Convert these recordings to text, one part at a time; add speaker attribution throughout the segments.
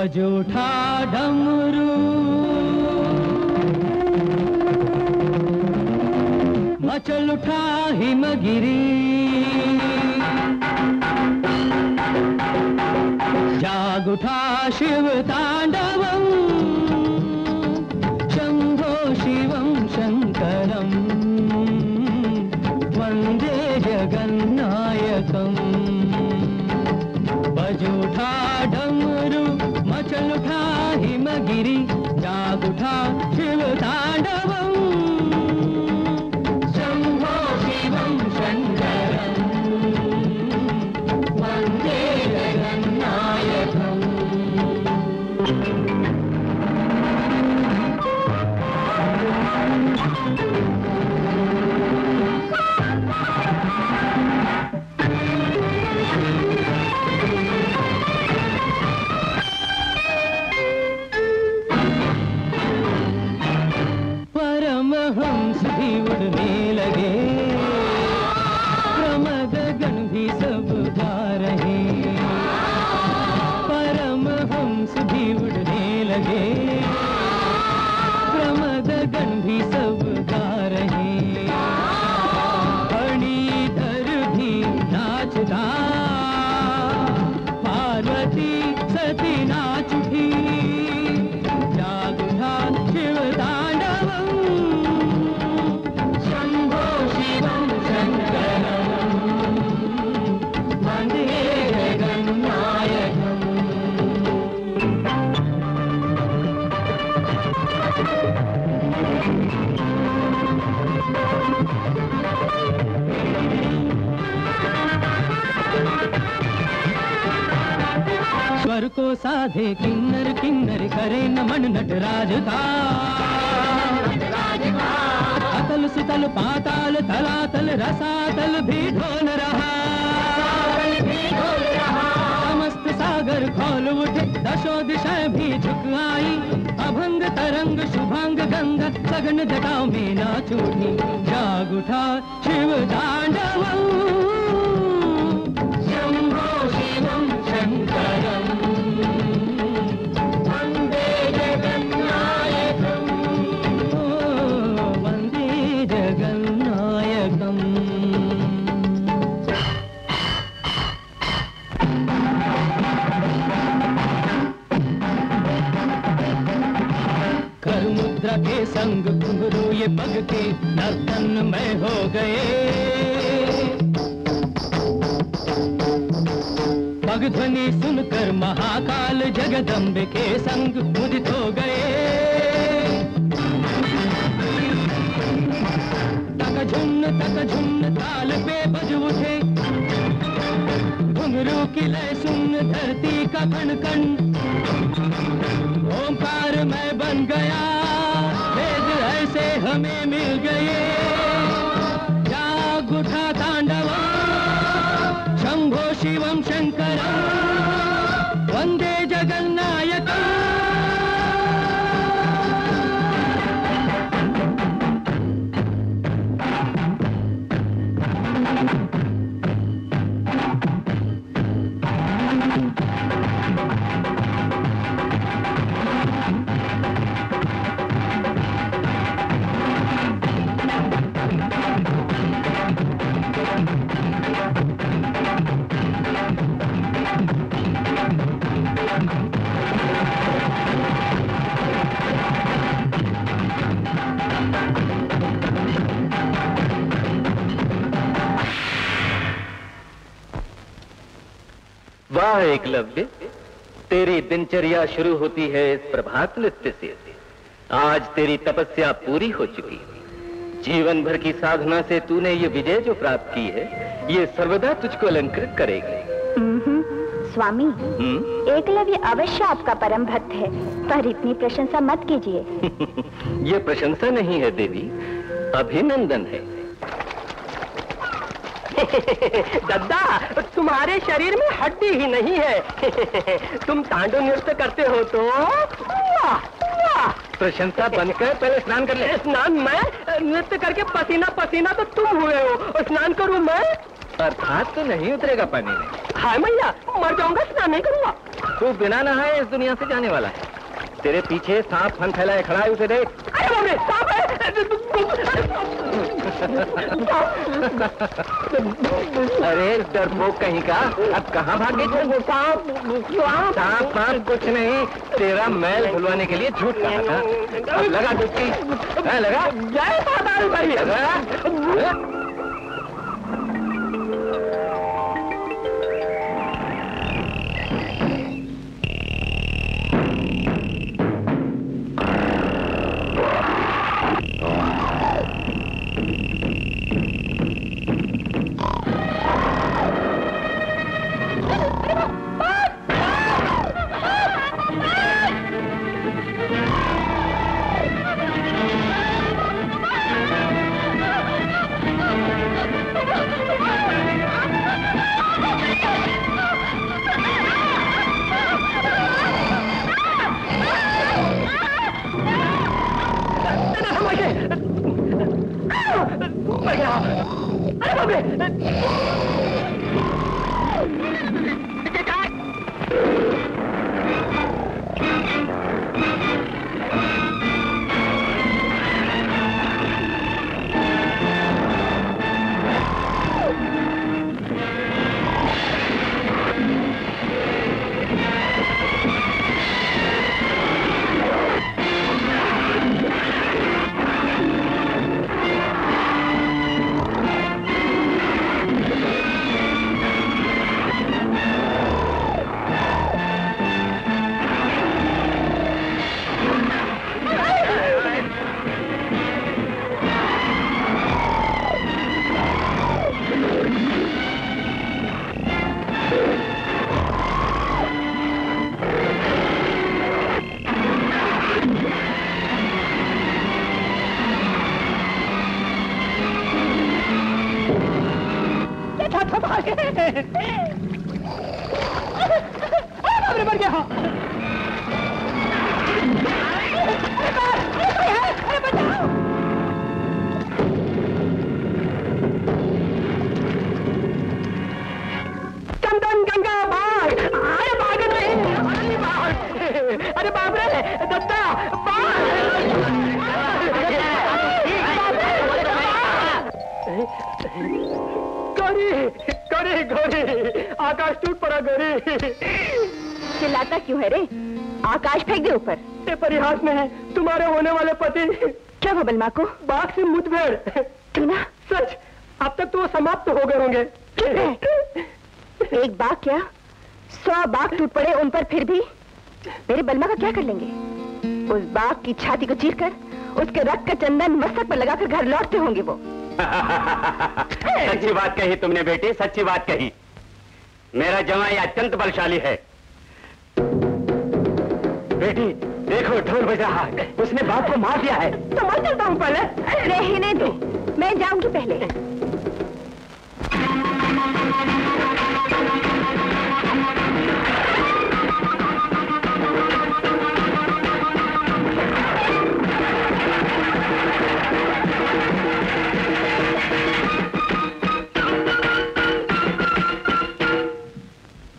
Speaker 1: बज उठा डमरू, मचल उठा हिमगिरी, जाग उठा शिव तांडवम, शंभो शिवम शंकरम, वंदे जगन्नायकम। बज उठा डमरू, मचल उठा हिमगिरी, जाग उठा शिव तांडवम, शंभो शिवम शंकरम, वंदे जगन्नायकम। परमहंस भी उड़ने लगे, प्रमद गण भी सब गा रहे। परमहंस भी उड़ने लगे, प्रमद गण भी सब गा रहे। फणीधर भी नाचता, पार्वती सती नाच उठी, जाग उठा शिव तांडवम, शंभो शिवम शंकरम, वंदे जगन्नायकम। स्वर को साधे किन्नर किन्नर करे नमन नटराज का, अतल सुतल पाताल तलातल रसातल भी ढोल रहा। समस्त सागर खोल उठे, दशो दिशाएं भी झुक आई, अभंग तरंग शुभांग गंगा सघन जटाओं में नाच उठी, जाग उठा शिव तांडवम, शंभो शिवम शंकरम, वंदे जगन्नायकम, वंदे जगन्नायकम। कर मुद्रा के संग घुंघरू ये पग के नर्तनमय हो गए, पग ध्वनि सुनकर महाकाल जगदम्बे के संग मुदित हो गए। तक झुन्न ताल पे बज उठे, घुंघरू की लय सुन धरती का कण कण, ओंकार मैं बन गया, वेद ऐसे हमें मिल गए, जाग उठा तांडवम, शंभो शिवम शंकरम, वंदे जगन्नायकम।
Speaker 2: वाह एकलव्य, तेरी दिनचर्या शुरू होती है इस प्रभात नृत्य से। आज तेरी तपस्या पूरी हो चुकी। जीवन भर की साधना से तूने ये विजय जो प्राप्त की है, ये सर्वदा तुझको अलंकृत करेगी।
Speaker 3: स्वामी, एकलव्य अवश्य आपका परम भक्त है, पर इतनी प्रशंसा मत कीजिए।
Speaker 2: ये प्रशंसा नहीं है देवी, अभिनंदन है।
Speaker 4: दद्दा, तुम्हारे शरीर में हड्डी ही नहीं है। तुम तांडव नृत्य करते हो तो वाह वाह।
Speaker 2: प्रशंसा बनकर पहले स्नान कर ले।
Speaker 4: स्नान मैं? नृत्य करके पसीना पसीना तो तुम हुए हो, और स्नान करूं मैं?
Speaker 2: अर्थात तो नहीं उतरेगा पानी में।
Speaker 4: हाय मैया, मर जाऊंगा, स्नान नहीं करूंगा।
Speaker 2: तू बिना नहाए इस दुनिया से जाने वाला है। तेरे पीछे सांप फन फैलाए खड़ा है, उसे देख।
Speaker 4: अरे बाप रे, सांप है!
Speaker 2: अरे डरपोक कहीं का, अब कहाँ भागे? सांप कुछ नहीं, तेरा मैल धुलवाने के लिए झूठ कहा था। अब लगा डुबकी, लगा।
Speaker 4: जय माता भाई। आकाश टूट पड़ा गौरी।
Speaker 3: चिल्लाता क्यों है रे? आकाश फेंक दे ऊपर।
Speaker 4: ये परिहास में है तुम्हारे होने वाले पति।
Speaker 3: क्या हुआ बलमा को?
Speaker 4: बाघ से मुठभेड़।
Speaker 3: टीना
Speaker 4: सच, अब तक तो वो समाप्त हो गए होंगे।
Speaker 3: एक बाघ क्या 100 बाघ टूट पड़े उन पर, फिर भी मेरे बलमा का क्या कर लेंगे? उस बाघ की छाती को चीरकर उसके रक्त का चंदन मस्तक पर लगाकर घर लौटते होंगे वो।
Speaker 2: सच्ची बात कही तुमने बेटी, सच्ची बात कही। मेरा जवाई अत्यंत बलशाली है। बेटी देखो ढोल बज रहा है, उसने बाप को मार दिया है।
Speaker 3: तो मैं चलता हूँ पहले। रहने दो, मैं जाऊंगी पहले।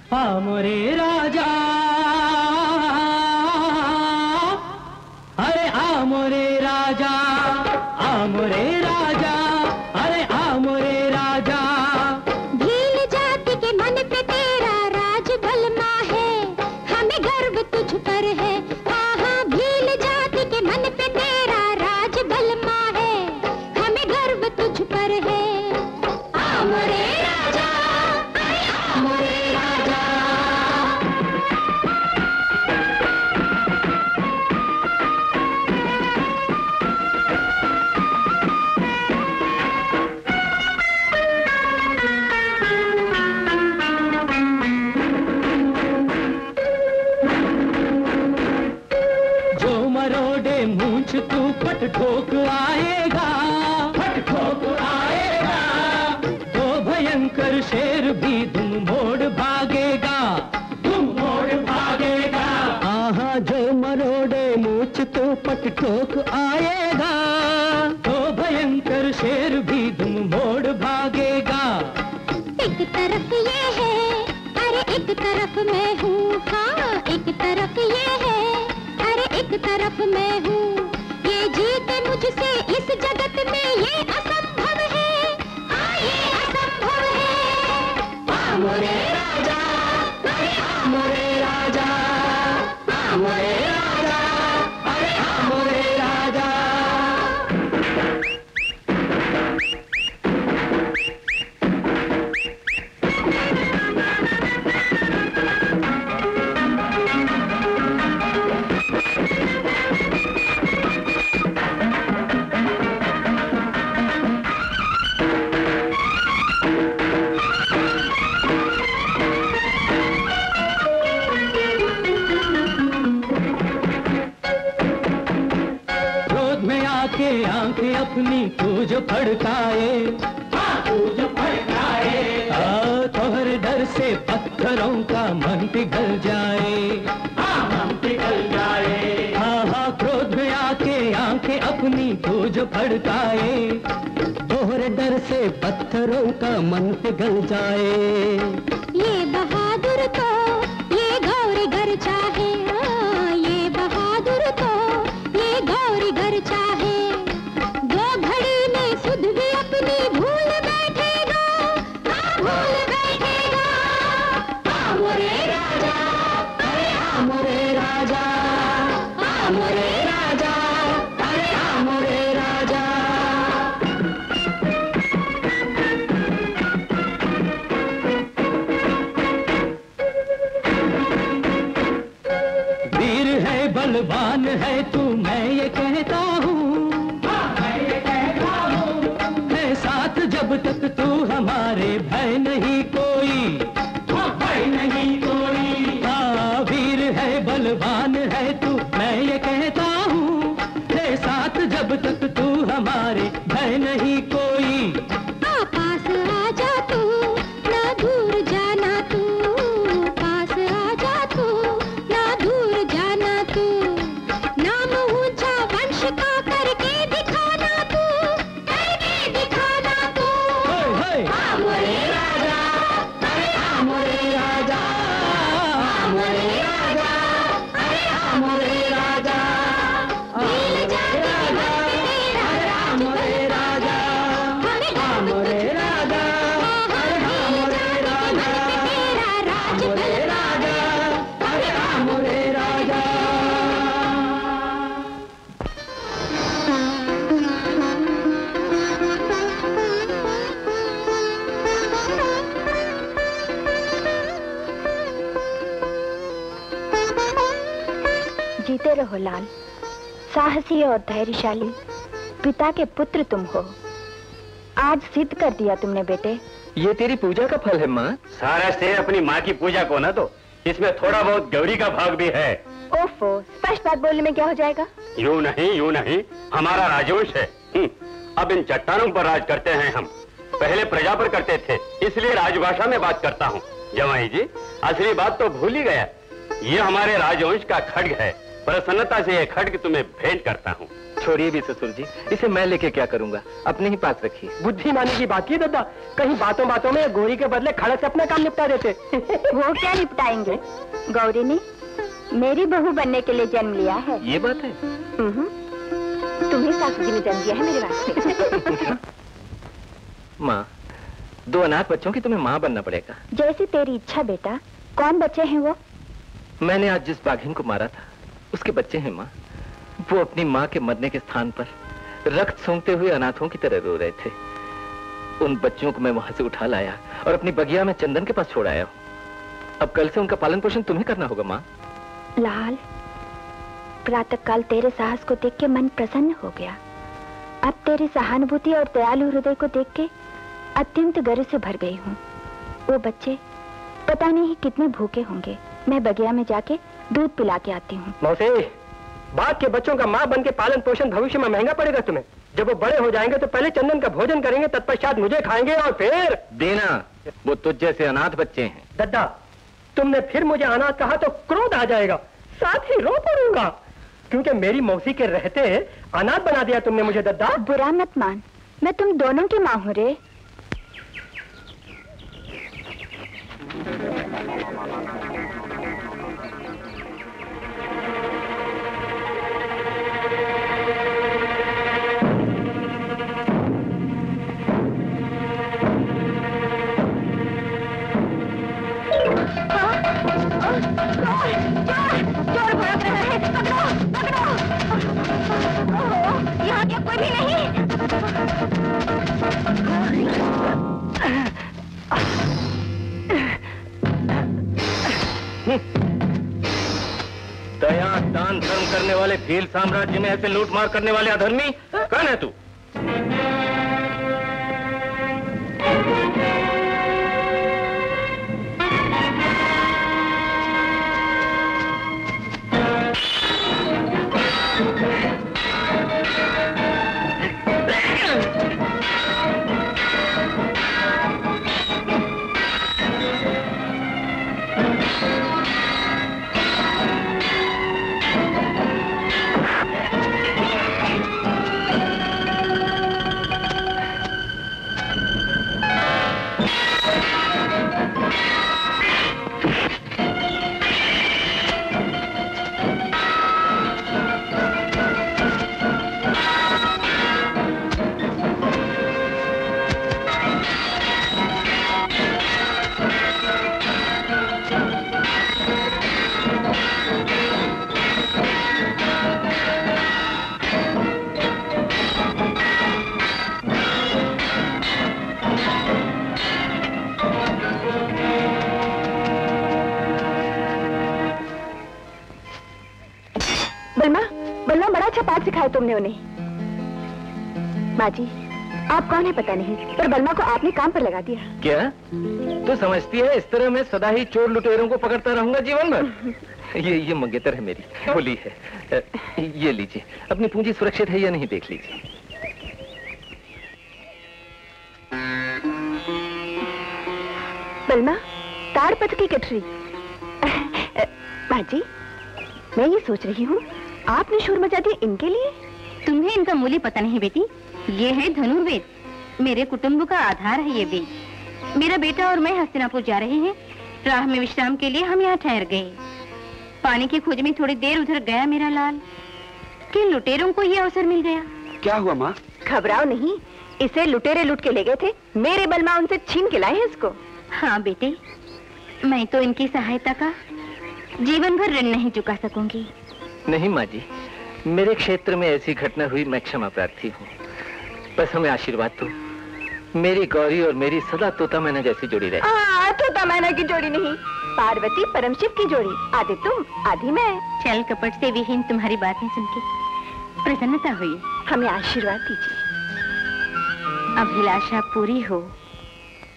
Speaker 1: आ मोरे राजा, अरे आ मोरे राजा, आ मोरे राजा, अरे आ मोरे राजा।
Speaker 5: भील जाति के मन पे तेरा राज बलमा है, हमें गर्व तुझ पर है। हाँ हाँ, भील जाति के मन पे तेरा राज बलमा है, हमें गर्व तुझ पर है। आ मोरे राजा, आ मोरे राजा।
Speaker 1: मूंछ तू पट ठोक आएगा, पट ठोक आएगा। तो भयंकर शेर भी धुम मोड़ भागेगा, धुम मोड़ भागेगा। आहा जो मरोड़े मूंछ तू पट ठोक आएगा, तो भयंकर शेर भी धुम मोड़ भागेगा।
Speaker 5: एक तरफ ये है, अरे एक तरफ मैं हूँ। हाँ मैं हूँ, ये जीत मुझसे इस जगत में ये असंभव है, ये असंभव है।
Speaker 4: मोरे राजा, मोरे राजा, मोरे राजा, अरे मोरे राजा।
Speaker 1: आंखें अपनी तू जो फड़काए, तू जो फड़काए, तोहरे डर से पत्थरों का मन पिघल जाए, मन पिघल जाए। हाँ क्रोध में आके आंखें अपनी तू जो फड़काए, तोहरे डर से पत्थरों का मन पिघल जाए।
Speaker 5: ये बहादुर तो ये गौरी घर चाहे, ये बहादुर तो ये गौरी घर चाहे। सुध भी अपनी भूल बैठेगा, भूल बैठेगा। मोरे राजा, अरे मोरे राजा, मोरे राजा, अरे मोरे राजा।
Speaker 1: वीर है बलवान है तू, मैं ये कहता हूँ, साथ जब तक तू हमारे भय नहीं कोई, भय नहीं कोई। हाँ वीर है बलवान है तू, मैं ये कहता हूँ, साथ जब तक तू हमारे भय नहीं कोई।
Speaker 5: पास आ जा तू, ना दूर जाना तू, पास आ जा तू, ना दूर जाना तू। नाम ऊंचा वंश का करके दिखाना तू, करके दिखाना तू। मोरे राजा, अरे मोरे राजा, मोरे राजा, अरे मोरे राजा। दिल जाने तेरा मोरे राजा, मोरे राजा, अरे मोरे राजा, तेरा राज मोरे राजा, अरे मोरे राजा।
Speaker 3: जीते रहो लाल, साहसी और धैर्यशाली पिता के पुत्र तुम हो। आज सिद्ध कर दिया तुमने बेटे।
Speaker 2: ये तेरी पूजा का फल है माँ।
Speaker 6: सारा श्रेय अपनी माँ की पूजा को ना दो, इसमें थोड़ा बहुत गौरी का भाग भी है।
Speaker 3: ओफो, स्पष्ट बात बोलने में क्या हो जाएगा?
Speaker 6: यूं नहीं, हमारा राजवंश है। अब इन चट्टानों पर राज करते हैं हम। पहले प्रजा पर करते थे, इसलिए राजभाषा में बात करता हूँ। जमाई जी, असली बात तो भूल ही गया। ये हमारे राजवंश का खड्ग है। प्रसन्नता से यह खड्ग तुम्हें भेंट करता हूँ।
Speaker 2: छोड़िए भी ससुर जी, इसे मैं लेके क्या करूँगा, अपने ही पास रखिए।
Speaker 4: बुद्धिमानी की बात की दादा, कहीं बातों बातों में गौरी के बदले खड़क से अपना काम निपटा देते।
Speaker 3: वो क्या निपटाएंगे? गौरी ने मेरी बहू बनने के लिए जन्म लिया है।
Speaker 2: ये बात है?
Speaker 3: तुम्हें सासू जी ने जन्म दिया है मेरे वास्ते।
Speaker 2: माँ, 2 अनाथ बच्चों की तुम्हें माँ बनना पड़ेगा।
Speaker 3: जैसी तेरी इच्छा बेटा। कौन बच्चे हैं वो?
Speaker 2: मैंने आज जिस बाघिन को मारा था उसके बच्चे हैं माँ। वो अपनी माँ के मरने के स्थान पर रक्त सूंघते हुए अनाथों की तरह रो रहे थे। उन बच्चों को मैं वहां से उठा लाया और अपनी बगिया में चंदन के पास छोड़ आया हूँ। अब कल से उनका पालन पोषण तुम्हें करना होगा माँ।
Speaker 3: लाल, प्रातःकाल तेरे साहस को देख के मन प्रसन्न हो गया। अब तेरी सहानुभूति और दयालु हृदय को देख के अत्यंत गर्व से भर गई हूँ। वो बच्चे पता नहीं कितने भूखे होंगे। मैं बगिया में जाके दूध पिला के आती हूँ।
Speaker 4: मौसी, बाघ के बच्चों का माँ बन के पालन पोषण भविष्य में महंगा पड़ेगा तुम्हें। जब वो बड़े हो जाएंगे तो पहले चंदन का भोजन करेंगे, तत्पश्चात मुझे खाएंगे और फिर
Speaker 2: देना। वो तुझ जैसे अनाथ बच्चे हैं।
Speaker 4: दद्दा, तुमने फिर मुझे अनाथ कहा तो क्रोध आ जाएगा, साथ ही रो पड़ूंगा, क्योंकि मेरी मौसी के रहते अनाथ बना दिया तुमने मुझे। दद्दा,
Speaker 3: बुरा मत मान, मैं तुम दोनों की माँ हूँ रे।
Speaker 2: वाले भील साम्राज्य में ऐसे लूटमार करने वाले अधर्मी कौन है तू?
Speaker 3: सिखाया तुमने उन्हें। माँ जी, आप कौन है पता नहीं, पर बलमा को आपने काम पर लगा दिया।
Speaker 2: क्या तू समझती है इस तरह मैं सदा ही चोर लुटेरों को पकड़ता रहूंगा जीवन भर? ये मंगेतर है मेरी, होली है। ये लीजिए, अपनी पूंजी सुरक्षित है या नहीं देख लीजिए।
Speaker 3: बलमा, ताड़पत्र की कटरी। माँ जी, मैं ये सोच रही हूँ आपने शोर मचा दिया इनके लिए।
Speaker 7: तुम्हें इनका मूल्य पता नहीं बेटी, ये है धनुर्वेद, मेरे कुटुंब का आधार है ये वेद। मेरा बेटा और मैं हस्तिनापुर जा रहे हैं, राह में विश्राम के लिए हम यहाँ ठहर गए। पानी की खोज में थोड़ी देर उधर गया मेरा लाल कि लुटेरों को ये अवसर मिल गया।
Speaker 8: क्या हुआ माँ?
Speaker 3: घबराओ नहीं, इसे लुटेरे लूट के ले गए थे, मेरे बलमा उनसे छीन के लाए हैं इसको।
Speaker 7: हाँ बेटे, मैं तो इनकी सहायता का जीवन भर ऋण नहीं चुका सकूंगी।
Speaker 2: नहीं माँ जी, मेरे क्षेत्र में ऐसी घटना हुई, मैं क्षमा प्रार्थी हूँ। बस हमें आशीर्वाद दो, मेरी गौरी और मेरी सदा तोता मैना जैसी जोड़ी रहे।
Speaker 3: तोता मैना की जोड़ी नहीं, पार्वती परमशिव की जोड़ी, आधे तुम आधी मैं।
Speaker 7: छल कपट से विहीन तुम्हारी बातें सुन के प्रसन्नता हुई।
Speaker 3: हमें आशीर्वाद दीजिए।
Speaker 7: अभिलाषा पूरी हो।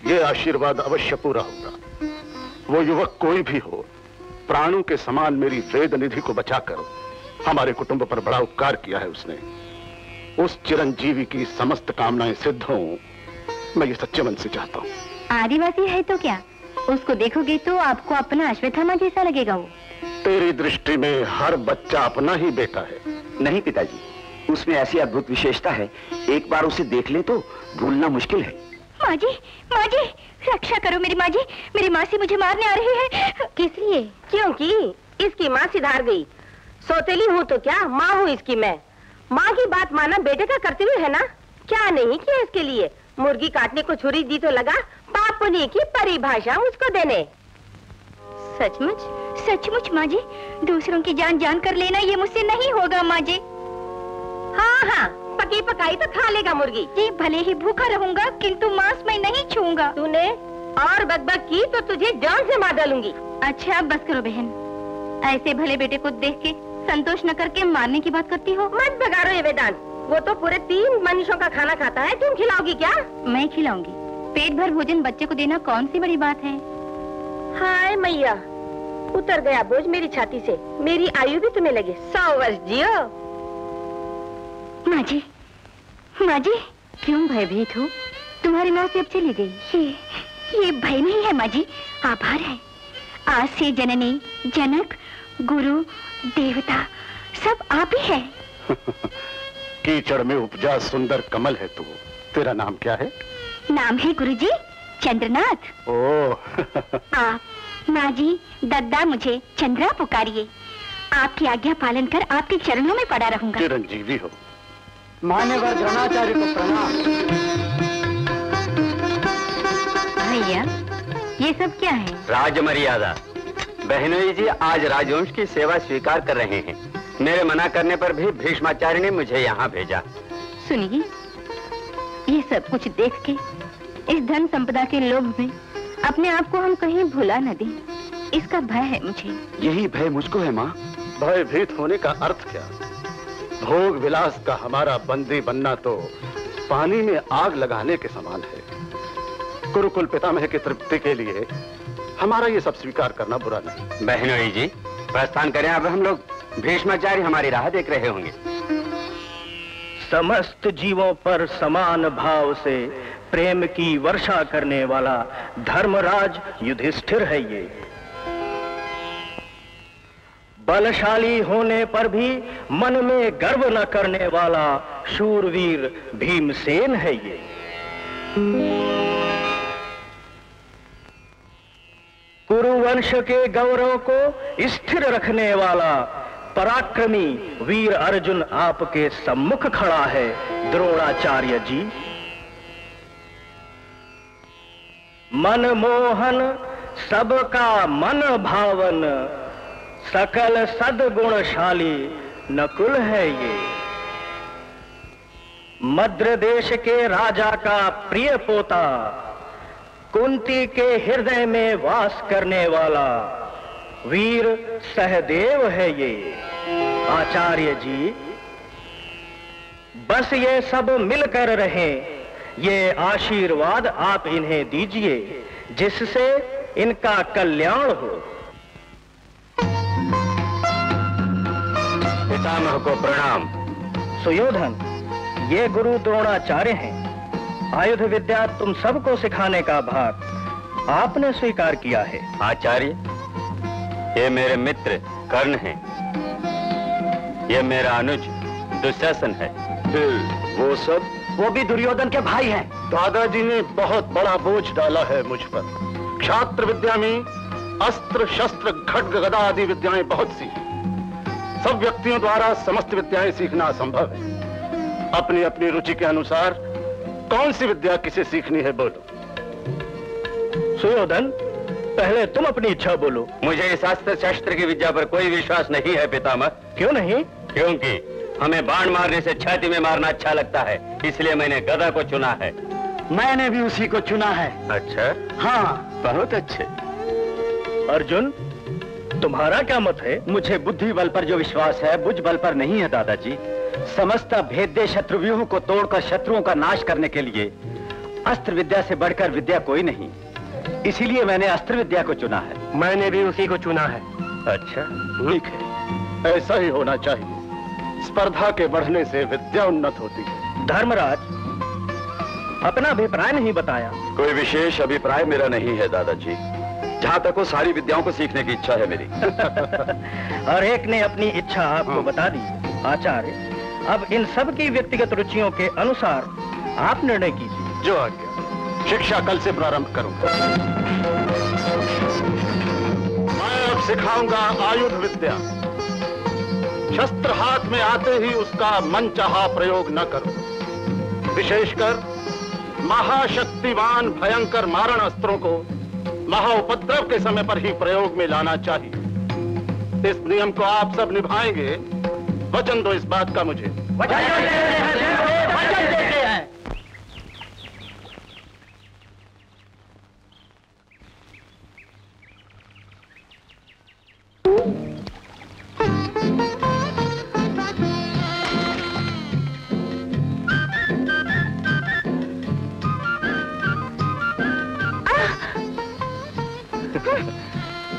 Speaker 8: ये आशीर्वाद अवश्य पूरा होगा। वो युवक कोई भी हो, प्राणों के समान मेरी वेद निधि को बचाकर हमारे कुटुंब पर बड़ा उपकार किया है उसने। उस चिरंजीवी की समस्त कामनाएं सिद्ध हों, मैं ये सच्चे मन से चाहता हूँ।
Speaker 7: आदिवासी है तो क्या, उसको देखोगे तो आपको अपना अश्वत्थामा जैसा लगेगा। वो
Speaker 8: तेरी दृष्टि में हर बच्चा अपना ही बेटा है।
Speaker 9: नहीं पिताजी, उसमें ऐसी अद्भुत विशेषता है, एक बार उसे देख ले तो भूलना मुश्किल है।
Speaker 7: माँ जी, रक्षा करो मेरी माँ जी, मेरी मासी मुझे मारने आ रही है।
Speaker 4: किस लिए? क्योंकि इसकी माँ सिधार गई। सौतेली हूँ तो क्या, माँ हूँ इसकी मैं। माँ की बात मानना बेटे का कर्तव्य है ना। क्या नहीं किया इसके लिए, मुर्गी काटने को छुरी दी तो लगा पाप पुण्य की परिभाषा मुझको देने।
Speaker 7: सचमुच माँ जी, दूसरों की जान जान कर लेना ये मुझसे नहीं होगा माँ जी।
Speaker 4: हाँ, पकी पकाई तो खा लेगा मुर्गी
Speaker 7: जी, भले ही भूखा रहूंगा किंतु मांस मैं नहीं छूऊंगा।
Speaker 4: तूने और बकबक की तो तुझे जान से मार डालूंगी।
Speaker 7: अच्छा बस करो बहन, ऐसे भले बेटे को देख के संतोष न करके मारने की बात करती हो।
Speaker 4: मत बगाड़ो ये वेदांत, वो तो पूरे 3 मनुष्यों का खाना खाता है, तुम खिलाओगी क्या?
Speaker 7: मैं खिलाऊंगी, पेट भर भोजन बच्चे को देना कौन सी बड़ी बात है।
Speaker 4: हाय मैया, उतर गया बोझ मेरी छाती से, मेरी आयु भी तुम्हें लगे 100 वर्ष जियो।
Speaker 7: माँ जी, क्यों भयभीत हो? तुम्हारी माँ से अब चली गई। ये भय नहीं है माँ जी, आभार है। आज से जननी, जनक, गुरु, देवता सब आप ही है।
Speaker 8: कीचड़ में उपजा सुंदर कमल है तू। तेरा नाम क्या है?
Speaker 7: नाम है गुरुजी चंद्रनाथ।
Speaker 8: ओह।
Speaker 7: आप माँ जी, दद्दा मुझे चंद्रा पुकारिए। आपकी आज्ञा पालन कर आपके चरणों में पड़ा रहूंगा।
Speaker 8: चिरंजीवी हो।
Speaker 1: मान्यवर द्रोणाचार्य को प्रणाम।
Speaker 7: भैया, ये सब क्या है?
Speaker 6: राज मर्यादा। बहनोई जी आज राजवंश की सेवा स्वीकार कर रहे हैं। मेरे मना करने पर भी भीष्माचार्य ने मुझे यहाँ भेजा।
Speaker 7: सुनिए, ये सब कुछ देख के इस धन संपदा के लोभ में अपने आप को हम कहीं भुला न दें, इसका भय है मुझे।
Speaker 9: यही भय मुझको है माँ।
Speaker 8: भयभीत होने का अर्थ क्या? भोग विलास का हमारा बंदी बनना तो पानी में आग लगाने के समान है। कुरुकुल पितामह की तृप्ति के लिए हमारा ये सब स्वीकार करना बुरा नहीं।
Speaker 6: बहनोई जी, प्रस्थान करें। अब हम लोग भीष्माचार्य हमारी राह देख रहे होंगे।
Speaker 1: समस्त जीवों पर समान भाव से प्रेम की वर्षा करने वाला धर्मराज युधिष्ठिर है ये। बलशाली होने पर भी मन में गर्व न करने वाला शूरवीर भीमसेन है ये। कुरुवंश के गौरव को स्थिर रखने वाला पराक्रमी वीर अर्जुन आपके सम्मुख खड़ा है द्रोणाचार्य जी। मनमोहन सबका मन भावन सकल सद्गुणशाली नकुल है ये। मद्र देश के राजा का प्रिय पोता कुंती के हृदय में वास करने वाला वीर सहदेव है ये। आचार्य जी, बस ये सब मिलकर रहे, ये आशीर्वाद आप इन्हें दीजिए जिससे इनका कल्याण हो।
Speaker 6: पितामह को प्रणाम।
Speaker 1: सुयोधन, ये गुरु द्रोणाचार्य हैं। आयुध विद्या तुम सबको सिखाने का भार आपने स्वीकार किया है।
Speaker 6: आचार्य, ये मेरे मित्र कर्ण हैं। ये मेरा अनुज दुशासन है।
Speaker 8: वो सब?
Speaker 9: वो भी दुर्योधन के भाई हैं।
Speaker 8: दादाजी ने बहुत बड़ा बोझ डाला है मुझ पर। क्षात्र विद्या में अस्त्र शस्त्र खड्ग गदा आदि विद्याएं बहुत सी हैं। सब व्यक्तियों द्वारा समस्त विद्याएं सीखना असंभव है। अपनी अपनी रुचि के अनुसार कौन सी विद्या किसे सीखनी है, बोलो।
Speaker 1: सुयोधन, पहले तुम अपनी इच्छा बोलो।
Speaker 6: मुझे इस अस्त्र शस्त्र की विद्या पर कोई विश्वास नहीं है पितामह।
Speaker 1: क्यों नहीं?
Speaker 6: क्योंकि हमें बाण मारने से छाती में मारना अच्छा लगता है, इसलिए मैंने गदा को चुना है।
Speaker 9: मैंने भी उसी को चुना है।
Speaker 6: अच्छा?
Speaker 9: हाँ,
Speaker 6: बहुत अच्छे।
Speaker 1: अर्जुन, तुम्हारा क्या मत है?
Speaker 9: मुझे बुद्धि बल पर जो विश्वास है, बुझ बल पर नहीं है दादाजी। समस्त भेद्य शत्रुव्यूह को तोड़कर शत्रुओं का नाश करने के लिए अस्त्र विद्या से बढ़कर विद्या कोई नहीं। इसीलिए मैंने अस्त्र विद्या को चुना है।
Speaker 1: मैंने भी उसी को चुना है।
Speaker 6: अच्छा,
Speaker 8: ठीक है, ऐसा ही होना चाहिए। स्पर्धा के बढ़ने से विद्या उन्नत होती है।
Speaker 1: धर्मराज, अपना अभिप्राय नहीं बताया।
Speaker 6: कोई विशेष अभिप्राय मेरा नहीं है दादाजी। जहाँ तक वो सारी विद्याओं को सीखने की इच्छा है मेरी।
Speaker 1: हर एक ने अपनी इच्छा आपको बता दी। आचार्य, अब इन सब की व्यक्तिगत रुचियों के अनुसार आप निर्णय कीजिए।
Speaker 8: जो आज्ञा। शिक्षा कल से प्रारंभ करूंगा। मैं अब सिखाऊंगा आयुध विद्या। शस्त्र हाथ में आते ही उसका मनचाहा प्रयोग न करो। विशेषकर महाशक्तिवान भयंकर मारण अस्त्रों को महाउपद्रव के समय पर ही प्रयोग में लाना चाहिए। इस नियम को आप सब निभाएंगे? वचन दो इस बात का मुझे।
Speaker 1: वचन देते हैं।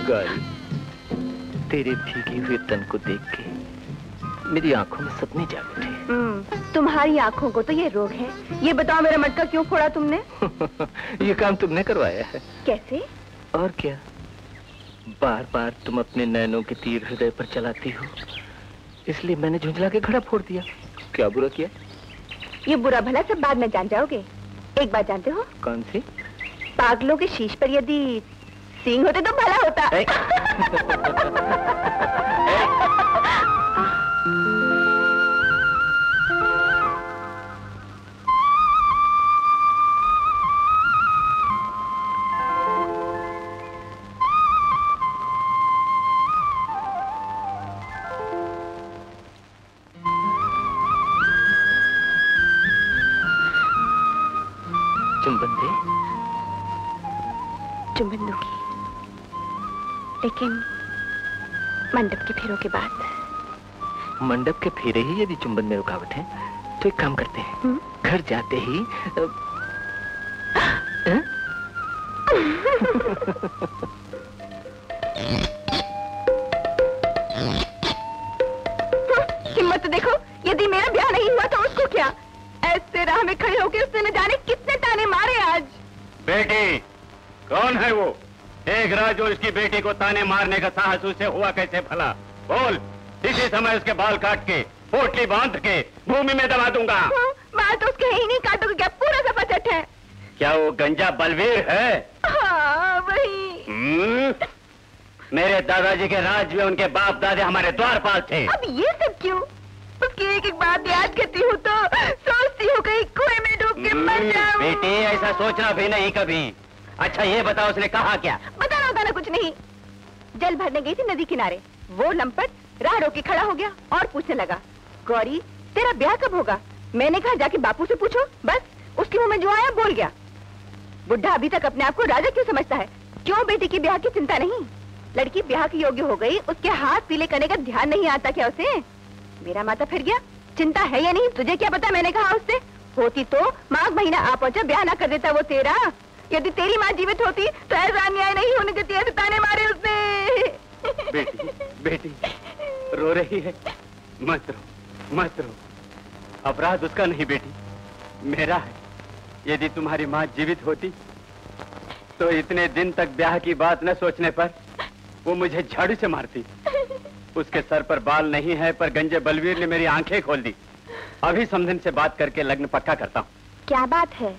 Speaker 2: गाड़ी, तेरे भीगी हुए तन को देख के मेरी आंखों में सपने जाग उठे।
Speaker 3: तुम्हारी आंखों को तो ये रोग है। ये बताओ, मेरा मटका क्यों फोड़ा तुमने?
Speaker 2: ये काम तुमने करवाया है।
Speaker 3: कैसे?
Speaker 2: और क्या, बार बार तुम अपने नैनों के तीर हृदय पर चलाती हो, इसलिए मैंने झुंझला के घड़ा फोड़ दिया। क्या बुरा किया?
Speaker 3: ये बुरा भला सब बाद में जान जाओगे। एक बात जानते हो?
Speaker 2: कौन सी?
Speaker 3: पागलों के शीश पर यदि सींग होते तो भला होता।
Speaker 2: चुंबन दे।
Speaker 3: चुंबन दूंगी, लेकिन मंडप के फेरों के बाद।
Speaker 2: मंडप के फेरे ही यदि चुंबन में रुकावट है तो एक काम करते हैं, घर जाते ही
Speaker 3: हिम्मत देखो, यदि मेरा ब्याह नहीं हुआ तो उसको क्या? ऐसे राह में खड़े होकर उसने न जाने कितने ताने मारे आज।
Speaker 6: बेटी, कौन है वो? एक राज जो इसकी बेटी को ताने मारने का साहस उसे हुआ कैसे भला? बोल। इसी समय उसके बाल काट के पोटली बांध के भूमि में दबा दूंगा।
Speaker 3: बाल तो उसके ही नहीं काटोगे क्या? पूरा सफा चट है।
Speaker 6: क्या वो गंजा बलवीर है?
Speaker 3: हाँ, वही।
Speaker 6: मेरे दादाजी के राज में उनके बाप दादे हमारे द्वारपाल थे।
Speaker 3: अब ये सब क्यों? उसकी एक एक बात याद करती हूँ तो सोचती हूँ कहीं कुएं में डूब के मर जाऊं।
Speaker 6: बेटी, ऐसा सोचना भी नहीं कभी। अच्छा ये बताओ, उसने कहा क्या?
Speaker 3: बताना होगा ना, कुछ नहीं। जल भरने गई थी नदी किनारे, वो लंपट राह रोके खड़ा हो गया और पूछने लगा, गौरी तेरा ब्याह कब होगा? मैंने कहा जाके बापू से पूछो। बस उसके मुंह में जो आया बोल गया। बुढ़ा अभी तक अपने आप को राजा क्यों समझता है? क्यों बेटी की ब्याह की चिंता नहीं? लड़की ब्याह की योग्य हो गई, उसके हाथ पीले करने का ध्यान नहीं आता क्या उसे? मेरा माता फिर गया। चिंता है या नहीं तुझे क्या पता? मैंने कहा उससे, होती तो माघ महीना आ पहुंचा, ब्याह ना कर देता वो तेरा। यदि तेरी माँ जीवित होती तो ऐसा अन्याय नहीं होने देती। ऐसे ताने मारे उसने।
Speaker 6: बेटी, बेटी रो रही है? मत रो, मत रो। अपराध उसका नहीं बेटी, मेरा है। यदि तुम्हारी माँ जीवित होती तो इतने दिन तक ब्याह की बात न सोचने पर वो मुझे झाड़ू से मारती। उसके सर पर बाल नहीं है, पर गंजे बलवीर ने मेरी आंखें खोल दी। अभी समधन से बात करके लग्न पक्का करता हूँ।
Speaker 3: क्या बात है?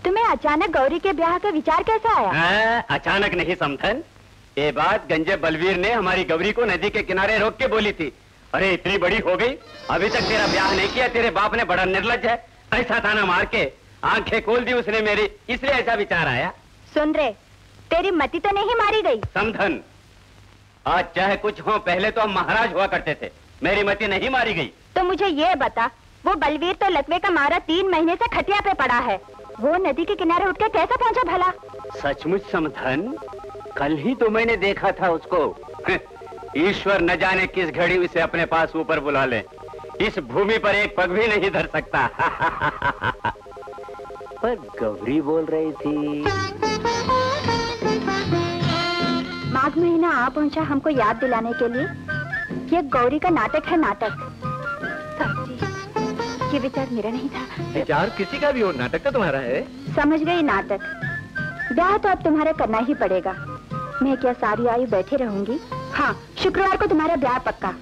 Speaker 3: तुम्हें अचानक गौरी के ब्याह का विचार कैसे आया?
Speaker 6: अचानक नहीं समधन, ये बात गंजे बलवीर ने हमारी गौरी को नदी के किनारे रोक के बोली थी। अरे इतनी बड़ी हो गई, अभी तक तेरा ब्याह नहीं किया, तेरे बाप ने बड़ा निर्लज्ज है। ऐसा ताना मार के आंखें खोल दी उसने मेरी, इसलिए ऐसा विचार आया।
Speaker 3: सुन रे, तेरी मति तो नहीं मारी गई?
Speaker 6: समधन, आज चाहे कुछ हो, पहले तो हम महाराज हुआ करते थे, मेरी मति नहीं मारी गई।
Speaker 3: तो मुझे ये बता, वो बलवीर तो लकवे का मारा 3 महीने से खटिया पे पड़ा है, वो नदी के किनारे उठकर कैसा पहुंचा भला?
Speaker 6: सचमुच समधन, कल ही तो मैंने देखा था उसको। ईश्वर न जाने किस घड़ी उसे अपने पास ऊपर बुला ले, इस भूमि पर एक पग भी नहीं धर सकता। पर गौरी बोल रही थी।
Speaker 3: माघ महीना आ पहुंचा हमको याद दिलाने के लिए। ये गौरी का नाटक है, नाटक। साहब जी, ये विचार मेरा नहीं था।
Speaker 2: विचार किसी का भी हो, नाटक तो तुम्हारा है।
Speaker 3: समझ गई, नाटक। ब्याह तो अब तुम्हारा करना ही पड़ेगा। मैं क्या सारी आयु बैठी रहूंगी? हाँ, शुक्रवार को तुम्हारा ब्याह पक्का।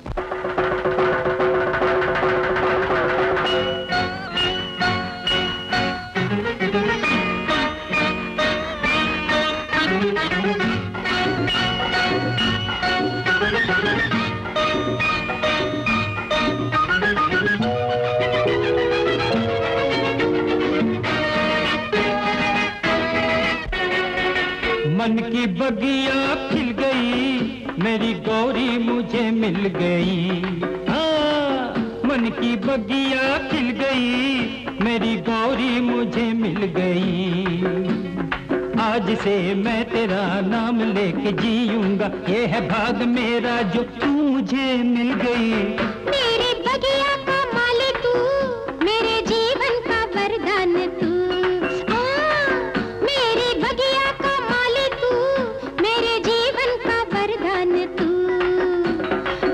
Speaker 1: मन की बगिया खिल गई, मेरी गौरी मुझे मिल गई। हाँ, मन की बगिया खिल गई, मेरी गौरी मुझे मिल गई। आज से मैं तेरा नाम लेके जीऊंगा, ये है भाग मेरा जो तू मुझे मिल गई।
Speaker 5: मेरे बगिया का माली तू, मेरे जीवन का वरदान तू। मेरे बगिया का माली तू, मेरे जीवन का वरदान तू।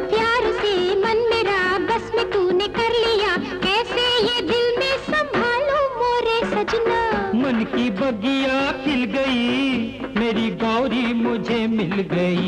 Speaker 5: प्यार से मन मेरा बस में तूने कर लिया, कैसे ये दिल में संभालूं मोरे सजना।
Speaker 1: मन की बगिया खिल गई, मेरी गौरी मुझे मिल गई।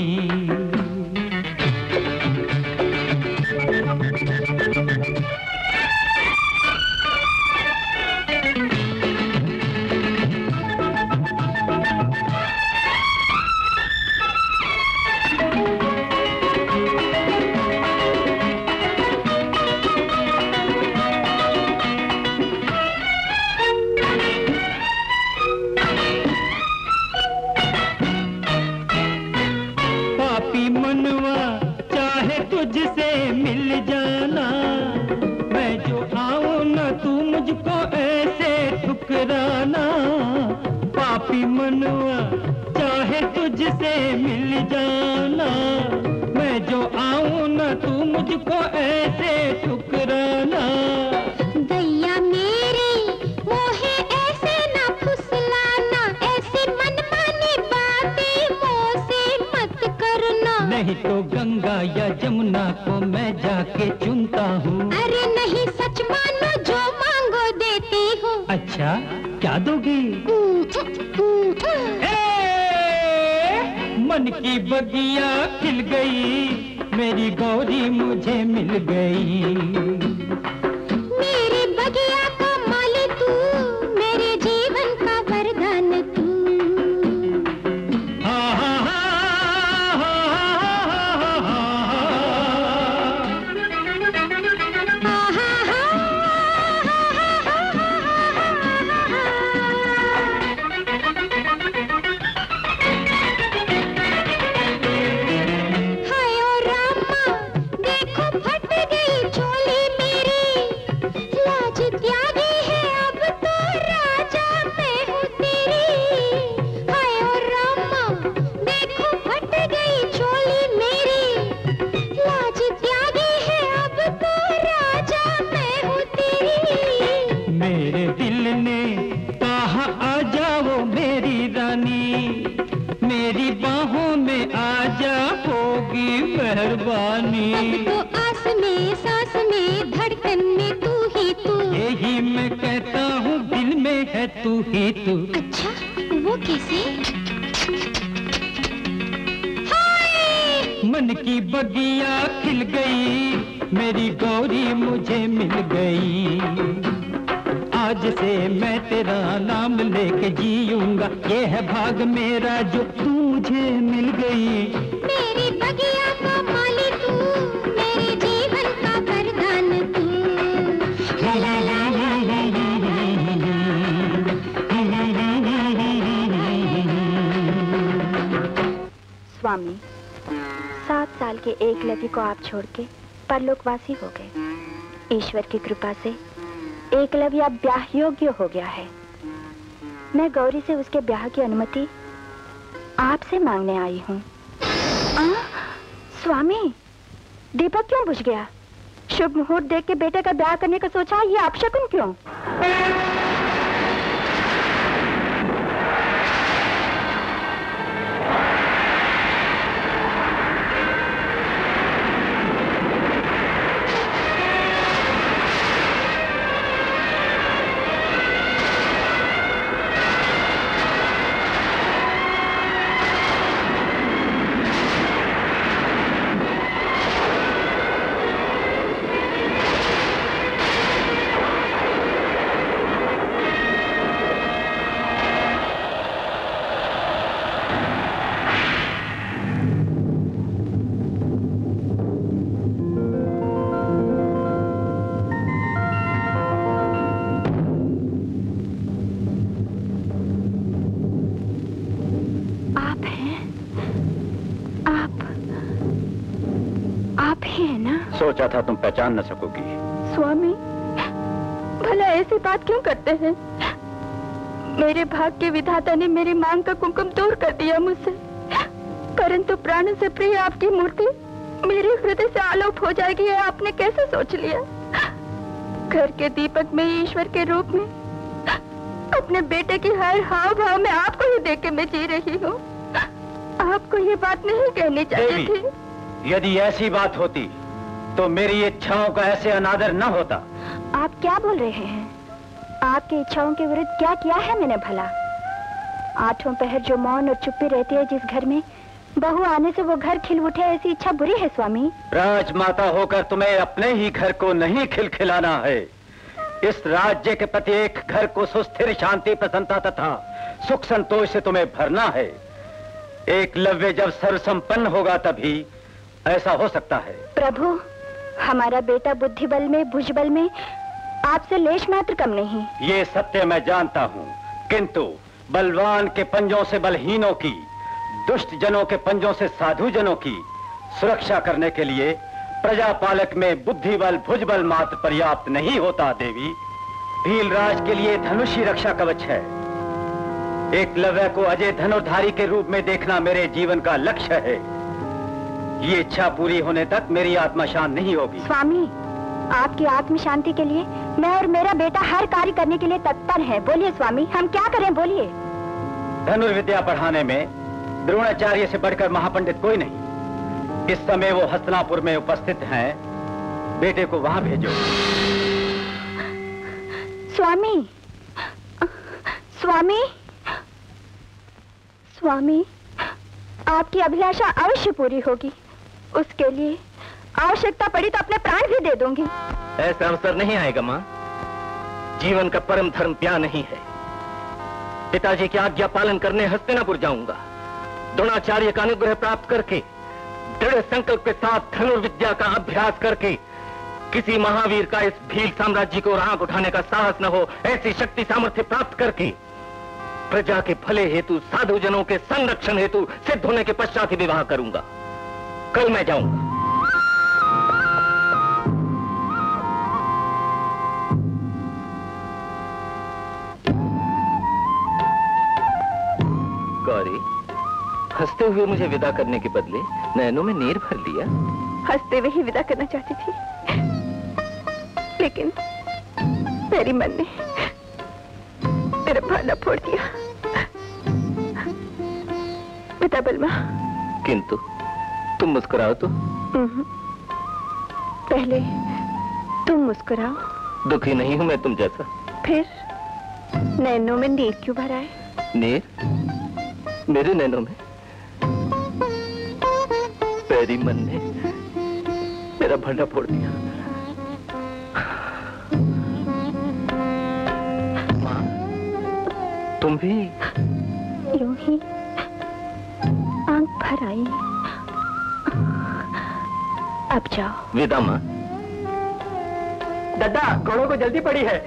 Speaker 1: तुझसे मिल जाना, मैं जो आऊं ना तू मुझको ऐसे ठुकराना। पापी मनवा चाहे तुझसे मिल जाना, मैं मैं जो आऊं न तू मुझको ऐसे ठुकराना।
Speaker 5: दैया मेरे मोहे ऐसे ना फुसलाना, ऐसी मनमानी बातें मुझसे मत करना।
Speaker 1: नहीं तो गंगा या जमुना को मैं जाके चुनता हूँ।
Speaker 5: अरे नहीं सच मानो, जो मांगो देती हूँ।
Speaker 1: अच्छा क्या दोगी? मन की बगिया खिल गई, मेरी गौरी मुझे मिल गई।
Speaker 5: मेरी बगिया का माली तू, मेरे जीवन का वरदान तू।
Speaker 1: मेहरबानी।
Speaker 5: अब तो आस में सांस में धड़कन में तू ही तू।
Speaker 1: यही मैं कहता हूँ, दिल में है तू ही तू।
Speaker 5: अच्छा वो कैसे?
Speaker 1: मन की बगिया खिल गई, मेरी गौरी मुझे मिल गई। आज से मैं तेरा नाम लेके जीऊंगा, ये है भाग मेरा जो तू मुझे मिल गई।
Speaker 5: मेरी बगिया का माली तू, मेरे जीवन का वरदान तू। ला ला ला ला ला ला।
Speaker 3: स्वामी, 7 साल के एकलव्य को आप छोड़ के परलोकवासी हो गए। ईश्वर की कृपा से एकलव्य अब ब्याह योग्य हो गया है। मैं गौरी से उसके ब्याह की अनुमति आपसे मांगने आई हूँ। स्वामी, दीपक क्यों बुझ गया? शुभ मुहूर्त देख के बेटे का ब्याह करने का सोचा, ये अपशकुन क्यों?
Speaker 9: सोचा था तुम पहचान न सकोगी।
Speaker 3: स्वामी, भला ऐसी बात क्यों करते हैं? मेरे भाग्य के विधाता ने मेरी मांग का कुमकुम दूर कर दिया मुझसे, परंतु प्राण से प्रिय आपकी मूर्ति मेरे हृदय से आलोप हो जाएगी, ये आपने कैसे सोच लिया? घर के दीपक में ईश्वर के रूप में अपने बेटे की हर हाव भाव में आपको ही देख के मैं जी रही हूँ। आपको ये बात नहीं कहनी चाहिए थी।
Speaker 9: यदि ऐसी बात होती तो मेरी इच्छाओं का ऐसे अनादर न होता।
Speaker 3: आप क्या बोल रहे हैं? आपकी इच्छाओं के विरुद्ध क्या किया है मैंने भला? आठों पहर जो मौन और चुप्पी रहती है जिस घर में, बहू आने से वो घर खिल उठे, ऐसी इच्छा बुरी है स्वामी।
Speaker 9: राजमाता होकर तुम्हें अपने ही घर को नहीं खिलखिलाना है। इस राज्य के प्रत्येक घर को सुस्थिर शांति, प्रसन्नता तथा सुख संतोष से तुम्हें भरना है। एकलव्य जब सर्वसंपन्न होगा तभी ऐसा हो सकता है।
Speaker 3: प्रभु, हमारा बेटा बुद्धि बल में, भुज बल में आपसे लेश मात्र कम नहीं।
Speaker 9: ये सत्य मैं जानता हूँ, किंतु बलवान के पंजों से बलहीनों की, दुष्ट जनों के पंजों से साधु जनों की सुरक्षा करने के लिए प्रजापालक में बुद्धि बल, भुज बल मात्र पर्याप्त नहीं होता। देवी, भीलराज के लिए धनुष ही रक्षा कवच है। एकलव्य को अजय धनुर्धारी के रूप में देखना मेरे जीवन का लक्ष्य है। ये इच्छा पूरी होने तक मेरी आत्मा शांत नहीं होगी।
Speaker 3: स्वामी, आपकी आत्म शांति के लिए मैं और मेरा बेटा हर कार्य करने के लिए तत्पर है। बोलिए स्वामी, हम क्या करें, बोलिए।
Speaker 9: धनुर्विद्या पढ़ाने में द्रोणाचार्य से बढ़कर महापंडित कोई नहीं। इस समय वो हस्तिनापुर में उपस्थित हैं। बेटे को वहां भेजो।
Speaker 3: स्वामी, स्वामी, स्वामी, आपकी अभिलाषा अवश्य पूरी होगी। उसके लिए आवश्यकता पड़ी तो अपने प्राण भी दे दूंगी।
Speaker 2: ऐसा अवसर नहीं आएगा माँ। जीवन का परम धर्म प्यार नहीं है। पिताजी की आज्ञा पालन करने हस्तिनापुर जाऊंगा। द्रोणाचार्य का अनुग्रह प्राप्त करके दृढ़ संकल्प के साथ धनुर्विद्या का अभ्यास करके किसी महावीर का इस भील साम्राज्य को आंख उठाने का साहस न हो, ऐसी शक्ति सामर्थ्य प्राप्त करके प्रजा के भले हेतु, साधु जनों के संरक्षण हेतु सिद्ध होने के पश्चात ही विवाह करूंगा। कल मैं जाऊंगा। गौरी, हंसते हुए मुझे विदा करने के बदले नैनों में नीर भर लिया।
Speaker 3: हंसते हुए ही विदा करना चाहती थी, लेकिन मेरी मन ने मेरा भाला फोड़ दिया। बेटा बलमा।
Speaker 2: किंतु तुम मुस्कुराओ तो।
Speaker 3: पहले तुम मुस्कुराओ।
Speaker 2: दुखी नहीं हूं मैं तुम जैसा।
Speaker 3: फिर नैनों में नीर क्यों भरा है?
Speaker 2: नीर? मेरे नैनों में? तेरी मन ने मेरा भंडा फोड़ दिया। माँ, तुम भी
Speaker 3: यूं ही आंख भर आई। अब जाओ।
Speaker 2: विदा माँ।
Speaker 1: दादा, घोड़ों को जल्दी पड़ी है।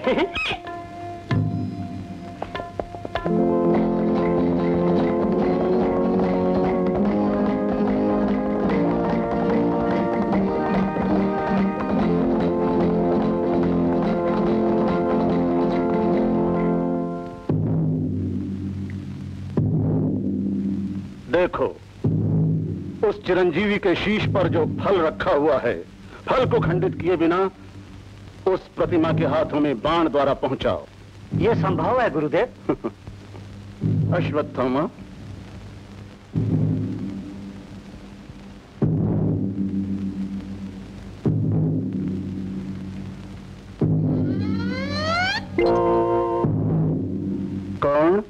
Speaker 8: देखो, उस चिरंजीवी के शीश पर जो फल रखा हुआ है, फल को खंडित किए बिना उस प्रतिमा के हाथों में बाण द्वारा पहुंचाओ।
Speaker 9: ये संभव है गुरुदेव?
Speaker 8: अश्वत्थामा, कौन?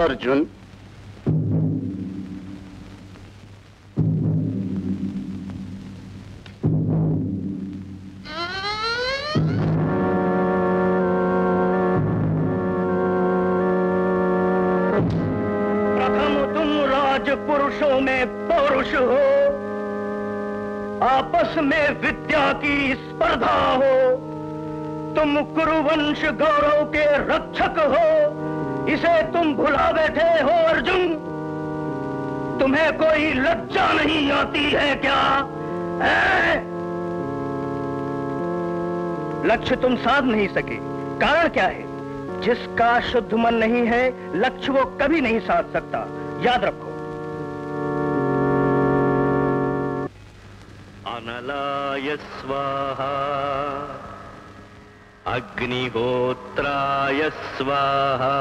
Speaker 8: अर्जुन।
Speaker 1: प्रथम तुम राजपुरुषों में पौरुष हो, आपस में विद्या की स्पर्धा हो। तुम कुरुवंश गौरव के रक्षक हो, इसे तुम भुला बैठे हो अर्जुन। तुम्हें कोई लज्जा नहीं आती है क्या? लक्ष्य तुम साध नहीं सके, कारण क्या है? जिसका शुद्ध मन नहीं है, लक्ष्य वो कभी नहीं साध सकता, याद रखो।
Speaker 6: अनलाय स्वाहा, अग्निहोत्राय स्वाहा,